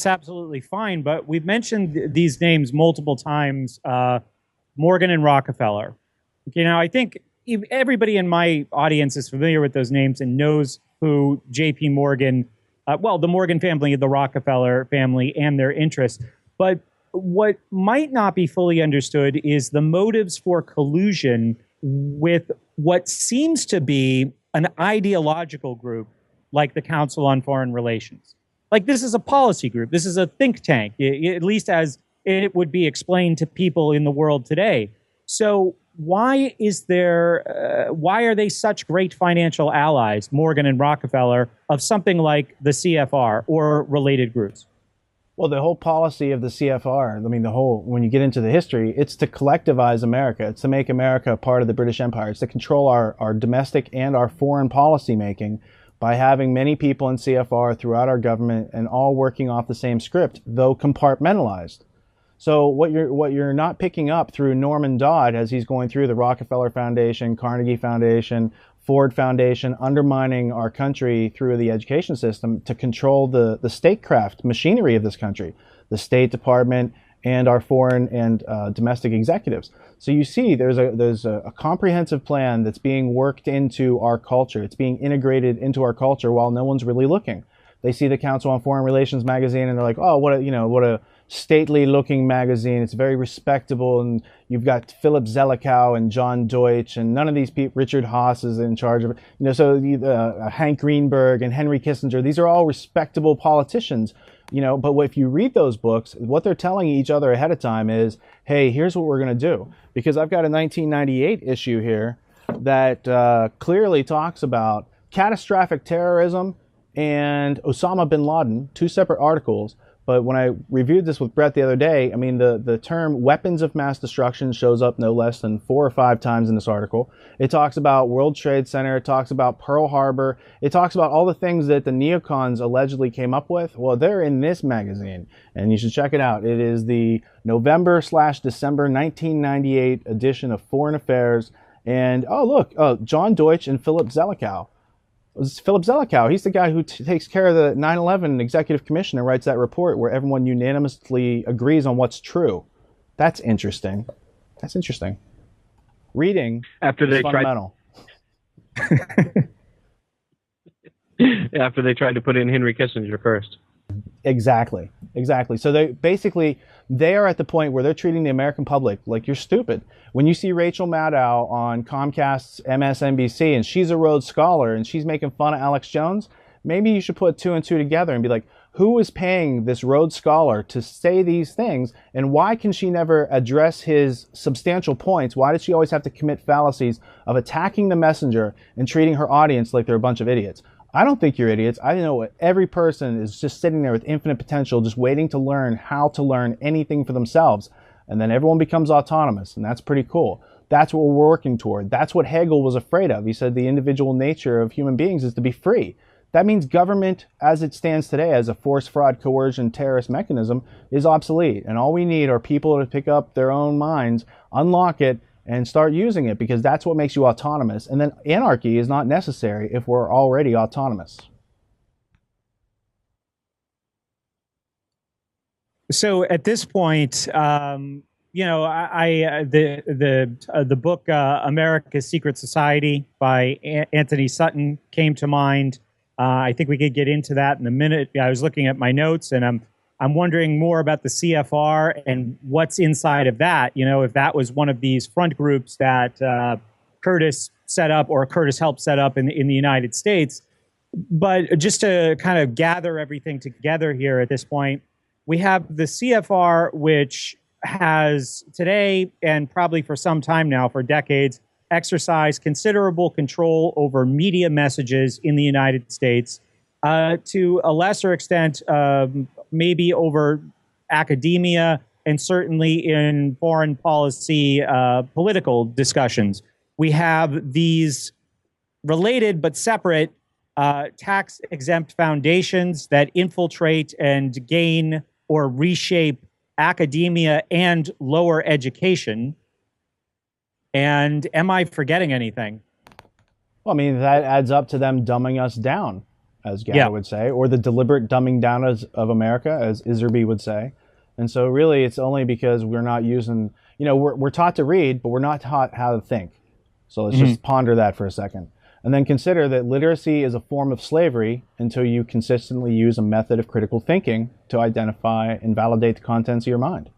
absolutely fine. But we've mentioned these names multiple times, Morgan and Rockefeller. Okay, now I think everybody in my audience is familiar with those names and knows who J.P. Morgan, the Morgan family, the Rockefeller family, and their interests. But what might not be fully understood is the motives for collusion with what seems to be an ideological group like the Council on Foreign Relations. Like, this is a policy group. This is a think tank, at least as it would be explained to people in the world today. So why are they such great financial allies, Morgan and Rockefeller, of something like the CFR or related groups? Well, the whole policy of the CFR, when you get into the history, it's to collectivize America. It's to make America a part of the British Empire. It's to control our domestic and our foreign policy making by having many people in CFR throughout our government and all working off the same script, though compartmentalized. So what you're not picking up through Norman Dodd as he's going through the Rockefeller Foundation, Carnegie Foundation, Ford Foundation, undermining our country through the education system to control the statecraft machinery of this country, the State Department and our foreign and domestic executives. So you see there's a comprehensive plan that's being worked into our culture. It's being integrated into our culture while no one's really looking. They see the Council on Foreign Relations magazine and they're like, oh, what a stately looking magazine. It's very respectable, and you've got Philip Zelikow and John Deutsch, and none of these people, Richard Haas is in charge of it. So Hank Greenberg and Henry Kissinger, these are all respectable politicians, but if you read those books, what they're telling each other ahead of time is, hey, here's what we're going to do. Because I've got a 1998 issue here that clearly talks about catastrophic terrorism and Osama bin Laden, two separate articles. But when I reviewed this with Brett the other day, the term weapons of mass destruction shows up no less than 4 or 5 times in this article. It talks about World Trade Center. It talks about Pearl Harbor. It talks about all the things that the neocons allegedly came up with. Well, they're in this magazine, and you should check it out. It is the November/December 1998 edition of Foreign Affairs. And, John Deutsch and Philip Zelikow. Philip Zelikow, he's the guy who takes care of the 9/11 Executive Commission and writes that report where everyone unanimously agrees on what's true. That's interesting. Reading is fundamental. After they tried to put in Henry Kissinger first. Exactly. So they are at the point where they're treating the American public like you're stupid. When you see Rachel Maddow on Comcast's MSNBC and she's a Rhodes Scholar and she's making fun of Alex Jones, maybe you should put 2 and 2 together and be like, who is paying this Rhodes Scholar to say these things, and why can she never address his substantial points? Why does she always have to commit fallacies of attacking the messenger and treating her audience like they're a bunch of idiots? I don't think you're idiots. I know every person is just sitting there with infinite potential, just waiting to learn how to learn anything for themselves. And then everyone becomes autonomous, and that's pretty cool. That's what we're working toward. That's what Hegel was afraid of. He said the individual nature of human beings is to be free. That means government, as it stands today, as a force, fraud, coercion, terrorist mechanism, is obsolete. And all we need are people to pick up their own minds, unlock it, and start using it, because that's what makes you autonomous. And then anarchy is not necessary if we're already autonomous. So at this point, the book America's Secret Society by Anthony Sutton came to mind. I think we could get into that in a minute. I was looking at my notes, and I'm wondering more about the CFR and what's inside of that. If that was one of these front groups that Curtis set up, or Curtis helped set up in the United States. But just to kind of gather everything together here at this point, we have the CFR, which has today, and probably for some time now, for decades, exercised considerable control over media messages in the United States, to a lesser extent, maybe over academia, and certainly in foreign policy, political discussions. We have these related but separate tax-exempt foundations that infiltrate and gain or reshape academia and lower education. And am I forgetting anything? Well, I mean, that adds up to them dumbing us down, as Gatto would say, or the deliberate dumbing down of America, as Iserby would say. And so really it's only because we're not using, we're taught to read, but we're not taught how to think. So let's just ponder that for a second. And then consider that literacy is a form of slavery until you consistently use a method of critical thinking to identify and validate the contents of your mind,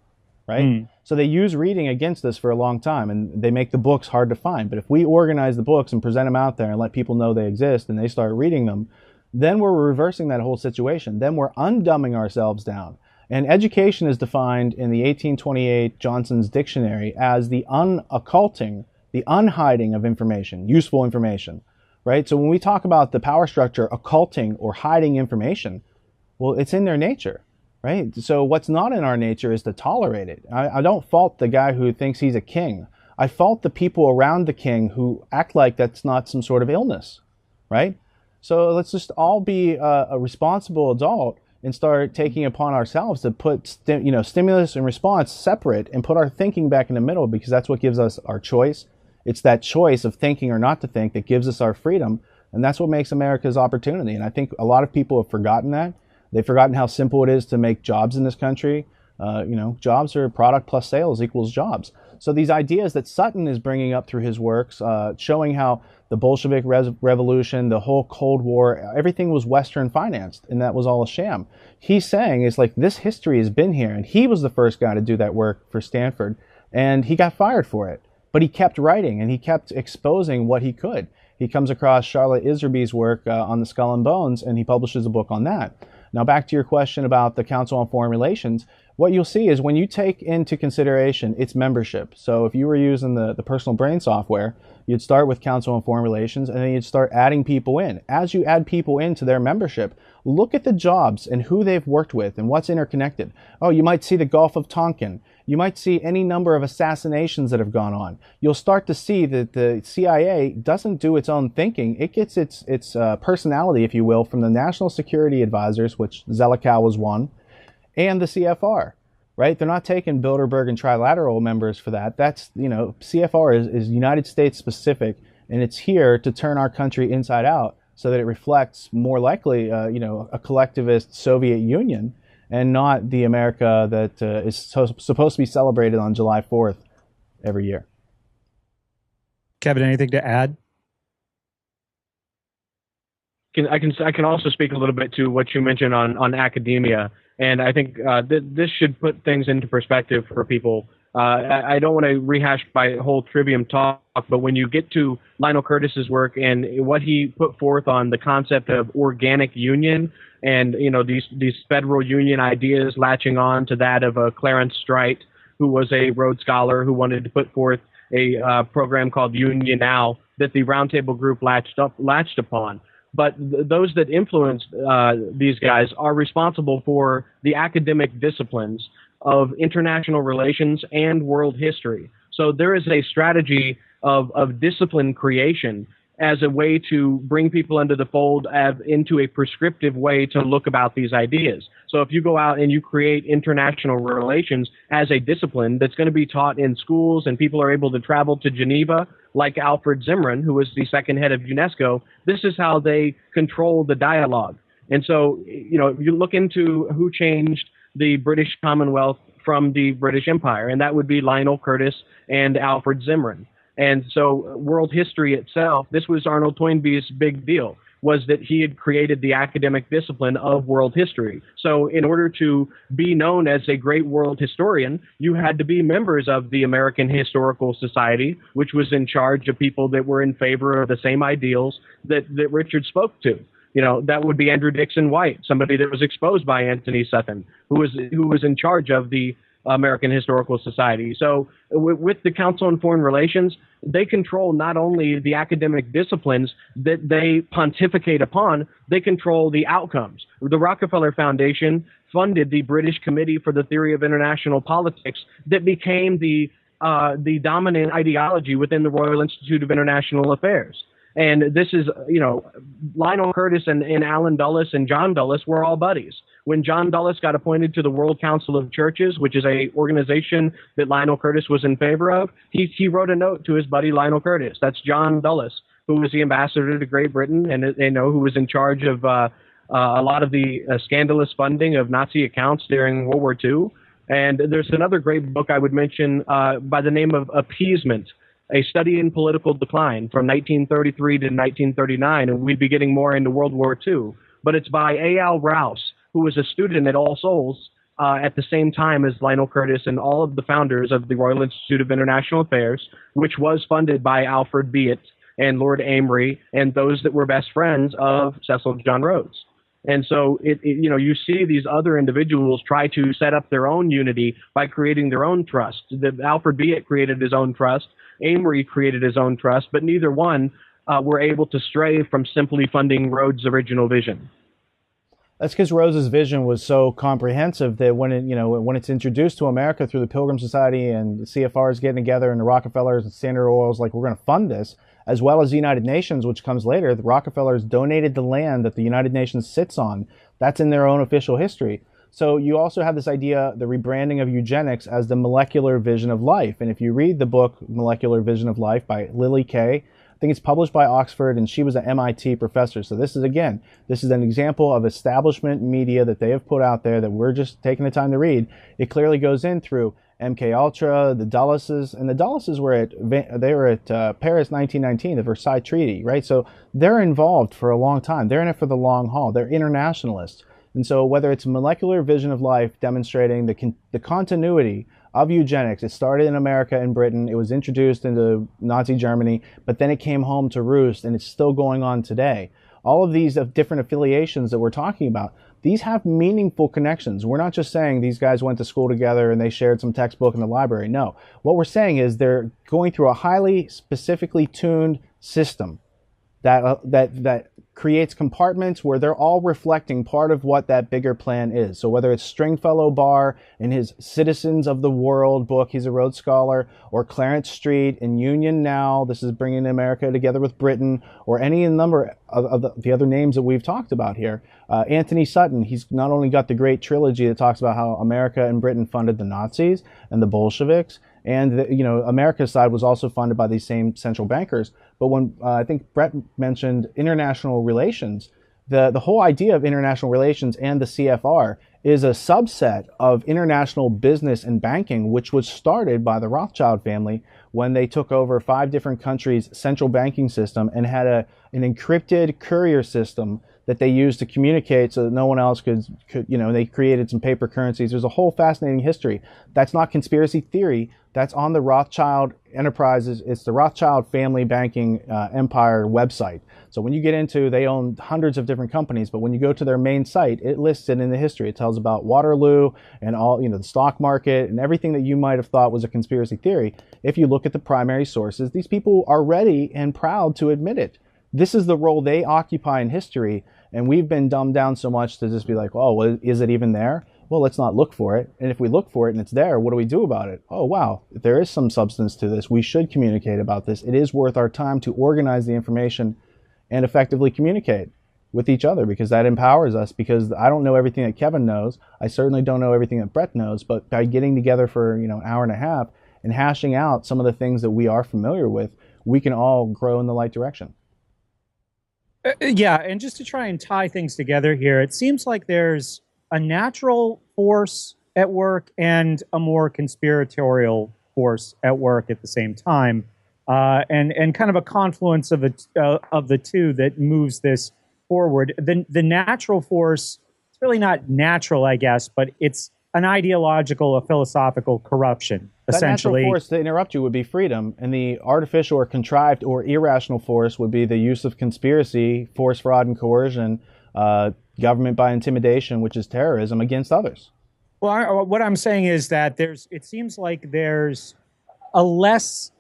right? So they use reading against us for a long time, and they make the books hard to find. But if we organize the books and present them out there and let people know they exist and they start reading them, then we're reversing that whole situation. Then we're undumbing ourselves down. And education is defined in the 1828 Johnson's Dictionary as the unocculting, the unhiding of information, useful information. Right? So when we talk about the power structure occulting or hiding information, well, it's in their nature, right? So what's not in our nature is to tolerate it. I don't fault the guy who thinks he's a king. I fault the people around the king who act like that's not some sort of illness, right? So let's just all be a responsible adult and start taking upon ourselves to put stimulus and response separate and put our thinking back in the middle, because that's what gives us our choice. It's that choice of thinking or not to think that gives us our freedom, and that's what makes America's opportunity. And I think a lot of people have forgotten that. They've forgotten how simple it is to make jobs in this country. Jobs are product plus sales equals jobs. So these ideas that Sutton is bringing up through his works, showing how the Bolshevik Revolution, the whole Cold War, everything was Western financed, and that was all a sham. He's saying is like, this history has been here, and he was the first guy to do that work for Stanford, and he got fired for it. But he kept writing, and he kept exposing what he could. He comes across Charlotte Iserby's work on the Skull and Bones, and he publishes a book on that. Now back to your question about the Council on Foreign Relations, what you'll see is when you take into consideration its membership. So if you were using the personal brain software, you'd start with Council on Foreign Relations, and then you'd start adding people in. As you add people into their membership, look at the jobs and who they've worked with and what's interconnected. Oh, you might see the Gulf of Tonkin. You might see any number of assassinations that have gone on. You'll start to see that the CIA doesn't do its own thinking. It gets its personality, if you will, from the National Security Advisors, which Zelikow was one, and the CFR, right? They're not taking Bilderberg and Trilateral members for that. That's, CFR is United States specific, and it's here to turn our country inside out so that it reflects more likely, a collectivist Soviet Union, and not the America that is supposed to be celebrated on July 4th every year. Kevin, anything to add? I can also speak a little bit to what you mentioned on academia, and I think this should put things into perspective for people. I don't want to rehash my whole trivium talk, but when you get to Lionel Curtis's work and what he put forth on the concept of organic union, and these federal union ideas latching on to that of Clarence Strite, who was a Rhodes Scholar who wanted to put forth a program called Union Now that the Roundtable Group latched upon. But those that influenced these guys are responsible for the academic disciplines of international relations and world history. So there is a strategy of discipline creation as a way to bring people into the fold, into a prescriptive way to look about these ideas. So if you go out and you create international relations as a discipline that's going to be taught in schools and people are able to travel to Geneva, like Alfred Zimmermann, who was the second head of UNESCO, this is how they control the dialogue. And so, if you look into who changed the British Commonwealth from the British Empire, and that would be Lionel Curtis and Alfred Zimmermann. And so world history itself, this was Arnold Toynbee's big deal, was that he had created the academic discipline of world history. So in order to be known as a great world historian, you had to be members of the American Historical Society, which was in charge of people that were in favor of the same ideals that Richard spoke to. That would be Andrew Dixon White, somebody that was exposed by Anthony Sutton, who was in charge of the American Historical Society. So with the Council on Foreign Relations, they control not only the academic disciplines that they pontificate upon, they control the outcomes. The Rockefeller Foundation funded the British Committee for the Theory of International Politics that became the dominant ideology within the Royal Institute of International Affairs. And this is, Lionel Curtis and Alan Dulles and John Dulles were all buddies. When John Dulles got appointed to the World Council of Churches, which is a organization that Lionel Curtis was in favor of, he wrote a note to his buddy Lionel Curtis. That's John Dulles, who was the ambassador to Great Britain and who was in charge of a lot of the scandalous funding of Nazi accounts during World War II. And there's another great book I would mention by the name of Appeasement, A Study in Political Decline from 1933 to 1939, and we'd be getting more into World War II. But it's by A.L. Rouse, who was a student at All Souls at the same time as Lionel Curtis and all of the founders of the Royal Institute of International Affairs, which was funded by Alfred Beate and Lord Amory and those that were best friends of Cecil John Rhodes. And so, you see these other individuals try to set up their own unity by creating their own trust. Alfred Beate created his own trust. Amory created his own trust, but neither one were able to stray from simply funding Rhodes' original vision. That's because Rhodes's vision was so comprehensive that when it's introduced to America through the Pilgrim Society and the CFRs getting together and the Rockefellers and Standard Oil's like, we're going to fund this, as well as the United Nations, which comes later. The Rockefellers donated the land that the United Nations sits on. That's in their own official history. So you also have this idea, the rebranding of eugenics as the molecular vision of life. And if you read the book Molecular Vision of Life by Lily Kay, I think it's published by Oxford, and she was an MIT professor. So this is an example of establishment media that they have put out there that we're just taking the time to read. It clearly goes in through MK Ultra, the Dulleses, and the Dulleses were at Paris 1919, the Versailles Treaty, right? So they're involved for a long time. They're in it for the long haul. They're internationalists. And so whether it's molecular vision of life demonstrating the continuity of eugenics, it started in America and Britain, it was introduced into Nazi Germany, but then it came home to roost, and it's still going on today. All of these different affiliations that we're talking about, these have meaningful connections. We're not just saying these guys went to school together and they shared some textbook in the library. No, what we're saying is they're going through a highly specifically tuned system that creates compartments where they're all reflecting part of what that bigger plan is. So whether it's Stringfellow Barr in his Citizens of the World book, he's a Rhodes Scholar, or Clarence Street in Union Now, this is bringing America together with Britain, or any number of the other names that we've talked about here. Anthony Sutton, he's not only got the great trilogy that talks about how America and Britain funded the Nazis and the Bolsheviks, and America's side was also funded by these same central bankers. But when I think Brett mentioned international relations, the whole idea of international relations and the CFR is a subset of international business and banking, which was started by the Rothschild family when they took over 5 different countries' central banking system and had an encrypted courier system that they used to communicate so that no one else could they created some paper currencies. There's a whole fascinating history. That's not conspiracy theory. That's on the Rothschild Enterprises. It's the Rothschild Family Banking Empire website. So when you get into, they own hundreds of different companies, but when you go to their main site, it lists it in the history. It tells about Waterloo and all, the stock market and everything that you might have thought was a conspiracy theory. If you look at the primary sources, these people are ready and proud to admit it. This is the role they occupy in history, and we've been dumbed down so much to just be like, oh, well, is it even there? well, let's not look for it. And if we look for it and it's there, what do we do about it? Oh, wow, there is some substance to this. We should communicate about this. It is worth our time to organize the information and effectively communicate with each other, because that empowers us. Because I don't know everything that Kevin knows. I certainly don't know everything that Brett knows. But by getting together for an hour and a half and hashing out some of the things that we are familiar with, we can all grow in the right direction. Yeah, and just to try and tie things together here, it seems like there's a natural force at work and a more conspiratorial force at work at the same time, and kind of a confluence of the two that moves this forward. The natural force, it's really not natural, I guess, but it's an ideological, a philosophical corruption, essentially. That natural force, to interrupt you, would be freedom, and the artificial or contrived or irrational force would be the use of conspiracy, force, fraud, and coercion, government by intimidation, which is terrorism against others. Well, what I'm saying is that it seems like there's a less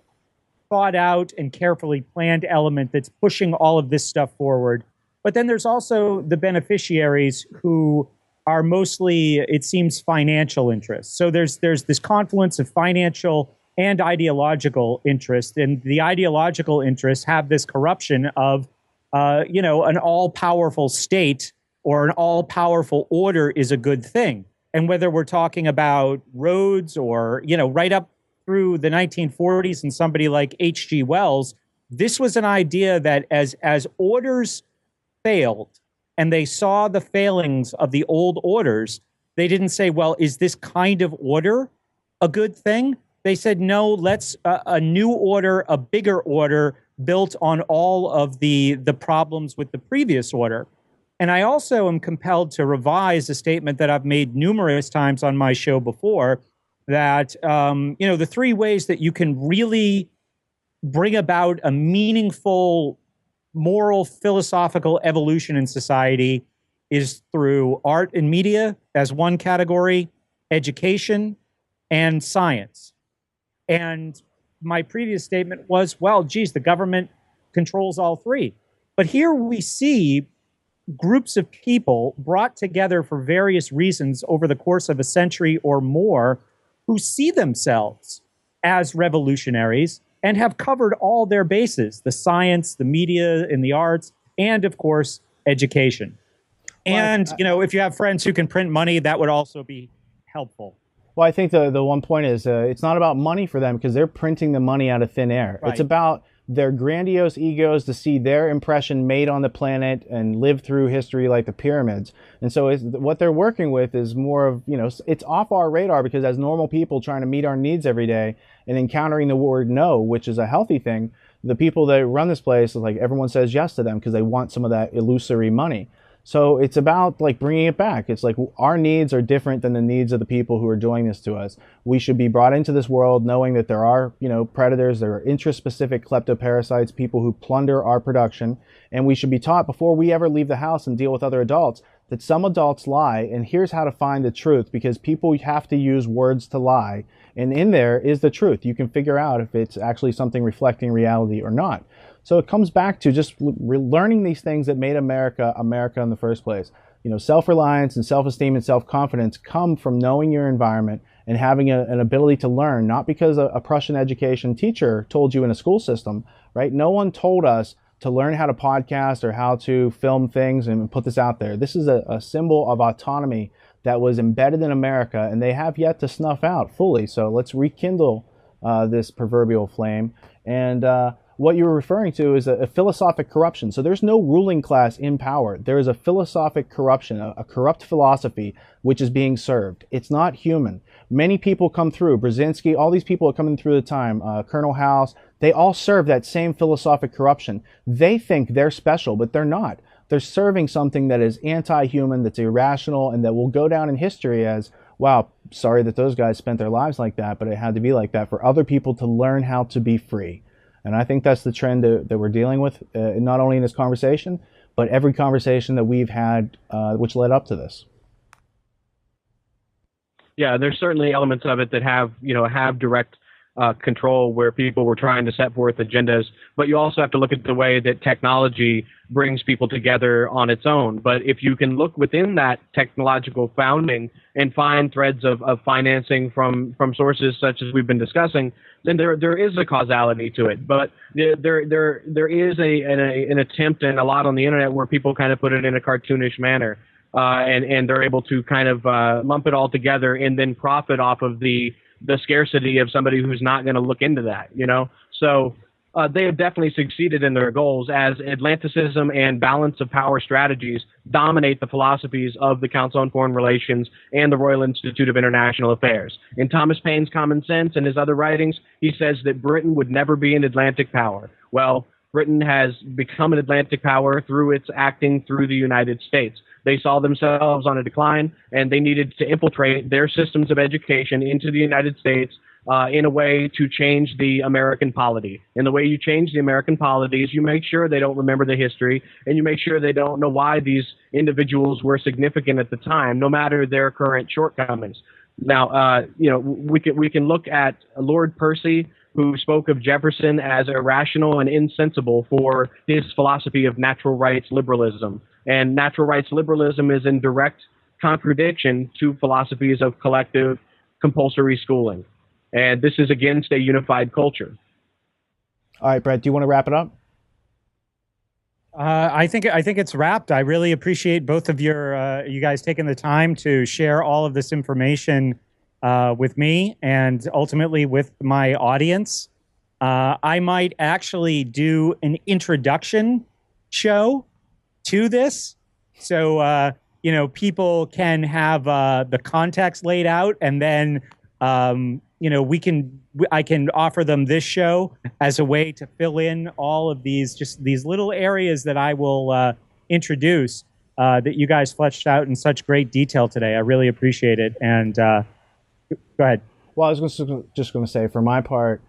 thought out and carefully planned element that's pushing all of this stuff forward. But then there's also the beneficiaries who are mostly, it seems, financial interests. So there's this confluence of financial and ideological interest, and the ideological interests have this corruption of, an all-powerful state or an all-powerful order is a good thing. And whether we're talking about Rhodes or, right up through the 1940s and somebody like H.G. Wells, this was an idea that as orders failed, and they saw the failings of the old orders, they didn't say, well, is this kind of order a good thing? They said, no, let's a new order, a bigger order built on all of the problems with the previous order. And I also am compelled to revise a statement that I've made numerous times on my show before, that, the three ways that you can really bring about a meaningful moral, philosophical evolution in society is through art and media as one category, education, and science. And my previous statement was, well, geez, the government controls all three. But here we see groups of people brought together for various reasons over the course of a century or more who see themselves as revolutionaries and have covered all their bases, the science, the media, and the arts, and, of course, education. And, if you have friends who can print money, that would also be helpful. Well, I think the one point is it's not about money for them, because they're printing the money out of thin air. Right. It's about their grandiose egos to see their impression made on the planet and live through history like the pyramids. And so what they're working with is more of, it's off our radar, because as normal people trying to meet our needs every day and encountering the word no, which is a healthy thing, the people that run this place, like, everyone says yes to them because they want some of that illusory money. So it's about bringing it back. It's like our needs are different than the needs of the people who are doing this to us. We should be brought into this world knowing that there are, predators, there are interest-specific kleptoparasites, people who plunder our production, and we should be taught before we ever leave the house and deal with other adults that some adults lie, and here's how to find the truth, because people have to use words to lie, and in there is the truth. You can figure out if it's actually something reflecting reality or not. So it comes back to just learning these things that made America America in the first place. Self-reliance and self-esteem and self-confidence come from knowing your environment and having an ability to learn, not because a Prussian education teacher told you in a school system, right? No one told us to learn how to podcast or how to film things and put this out there. This is a symbol of autonomy that was embedded in America, and they have yet to snuff out fully. So let's rekindle this proverbial flame. And what you were referring to is a philosophic corruption. So there's no ruling class in power. There is a philosophic corruption, a corrupt philosophy, which is being served. It's not human. Many people come through, Brzezinski, all these people are coming through the time, Colonel House, they all serve that same philosophic corruption. They think they're special, but they're not. They're serving something that is anti-human, that's irrational, and that will go down in history as, wow, sorry that those guys spent their lives like that, but it had to be like that for other people to learn how to be free. And I think that's the trend that we're dealing with, not only in this conversation, but every conversation that we've had which led up to this. Yeah, there's certainly elements of it that have direct control, where people were trying to set forth agendas. But you also have to look at the way that technology brings people together on its own. But if you can look within that technological founding and find threads of financing from sources such as we've been discussing, then there is a causality to it. But there is an attempt, and a lot on the internet, where people kind of put it in a cartoonish manner, and they're able to kind of lump it all together and then profit off of the scarcity of somebody who's not going to look into that, you know? So they have definitely succeeded in their goals, as Atlanticism and balance of power strategies dominate the philosophies of the Council on Foreign Relations and the Royal Institute of International Affairs. In Thomas Paine's Common Sense and his other writings, he says that Britain would never be an Atlantic power. Well, Britain has become an Atlantic power through its acting through the United States. They saw themselves on a decline, and they needed to infiltrate their systems of education into the United States in a way to change the American polity. And the way you change the American polity is you make sure they don't remember the history, and you make sure they don't know why these individuals were significant at the time, no matter their current shortcomings. Now, we can look at Lord Percy, who spoke of Jefferson as irrational and insensible for his philosophy of natural rights liberalism. And natural rights liberalism is in direct contradiction to philosophies of collective compulsory schooling. And this is against a unified culture. All right, Brett, do you want to wrap it up? I think it's wrapped. I really appreciate both of you guys taking the time to share all of this information with me and ultimately with my audience. I might actually do an introduction show to this, so people can have the context laid out, and then I can offer them this show as a way to fill in all of these little areas that I will introduce that you guys fleshed out in such great detail today. I really appreciate it. And go ahead. Well, I was just going to say, for my part,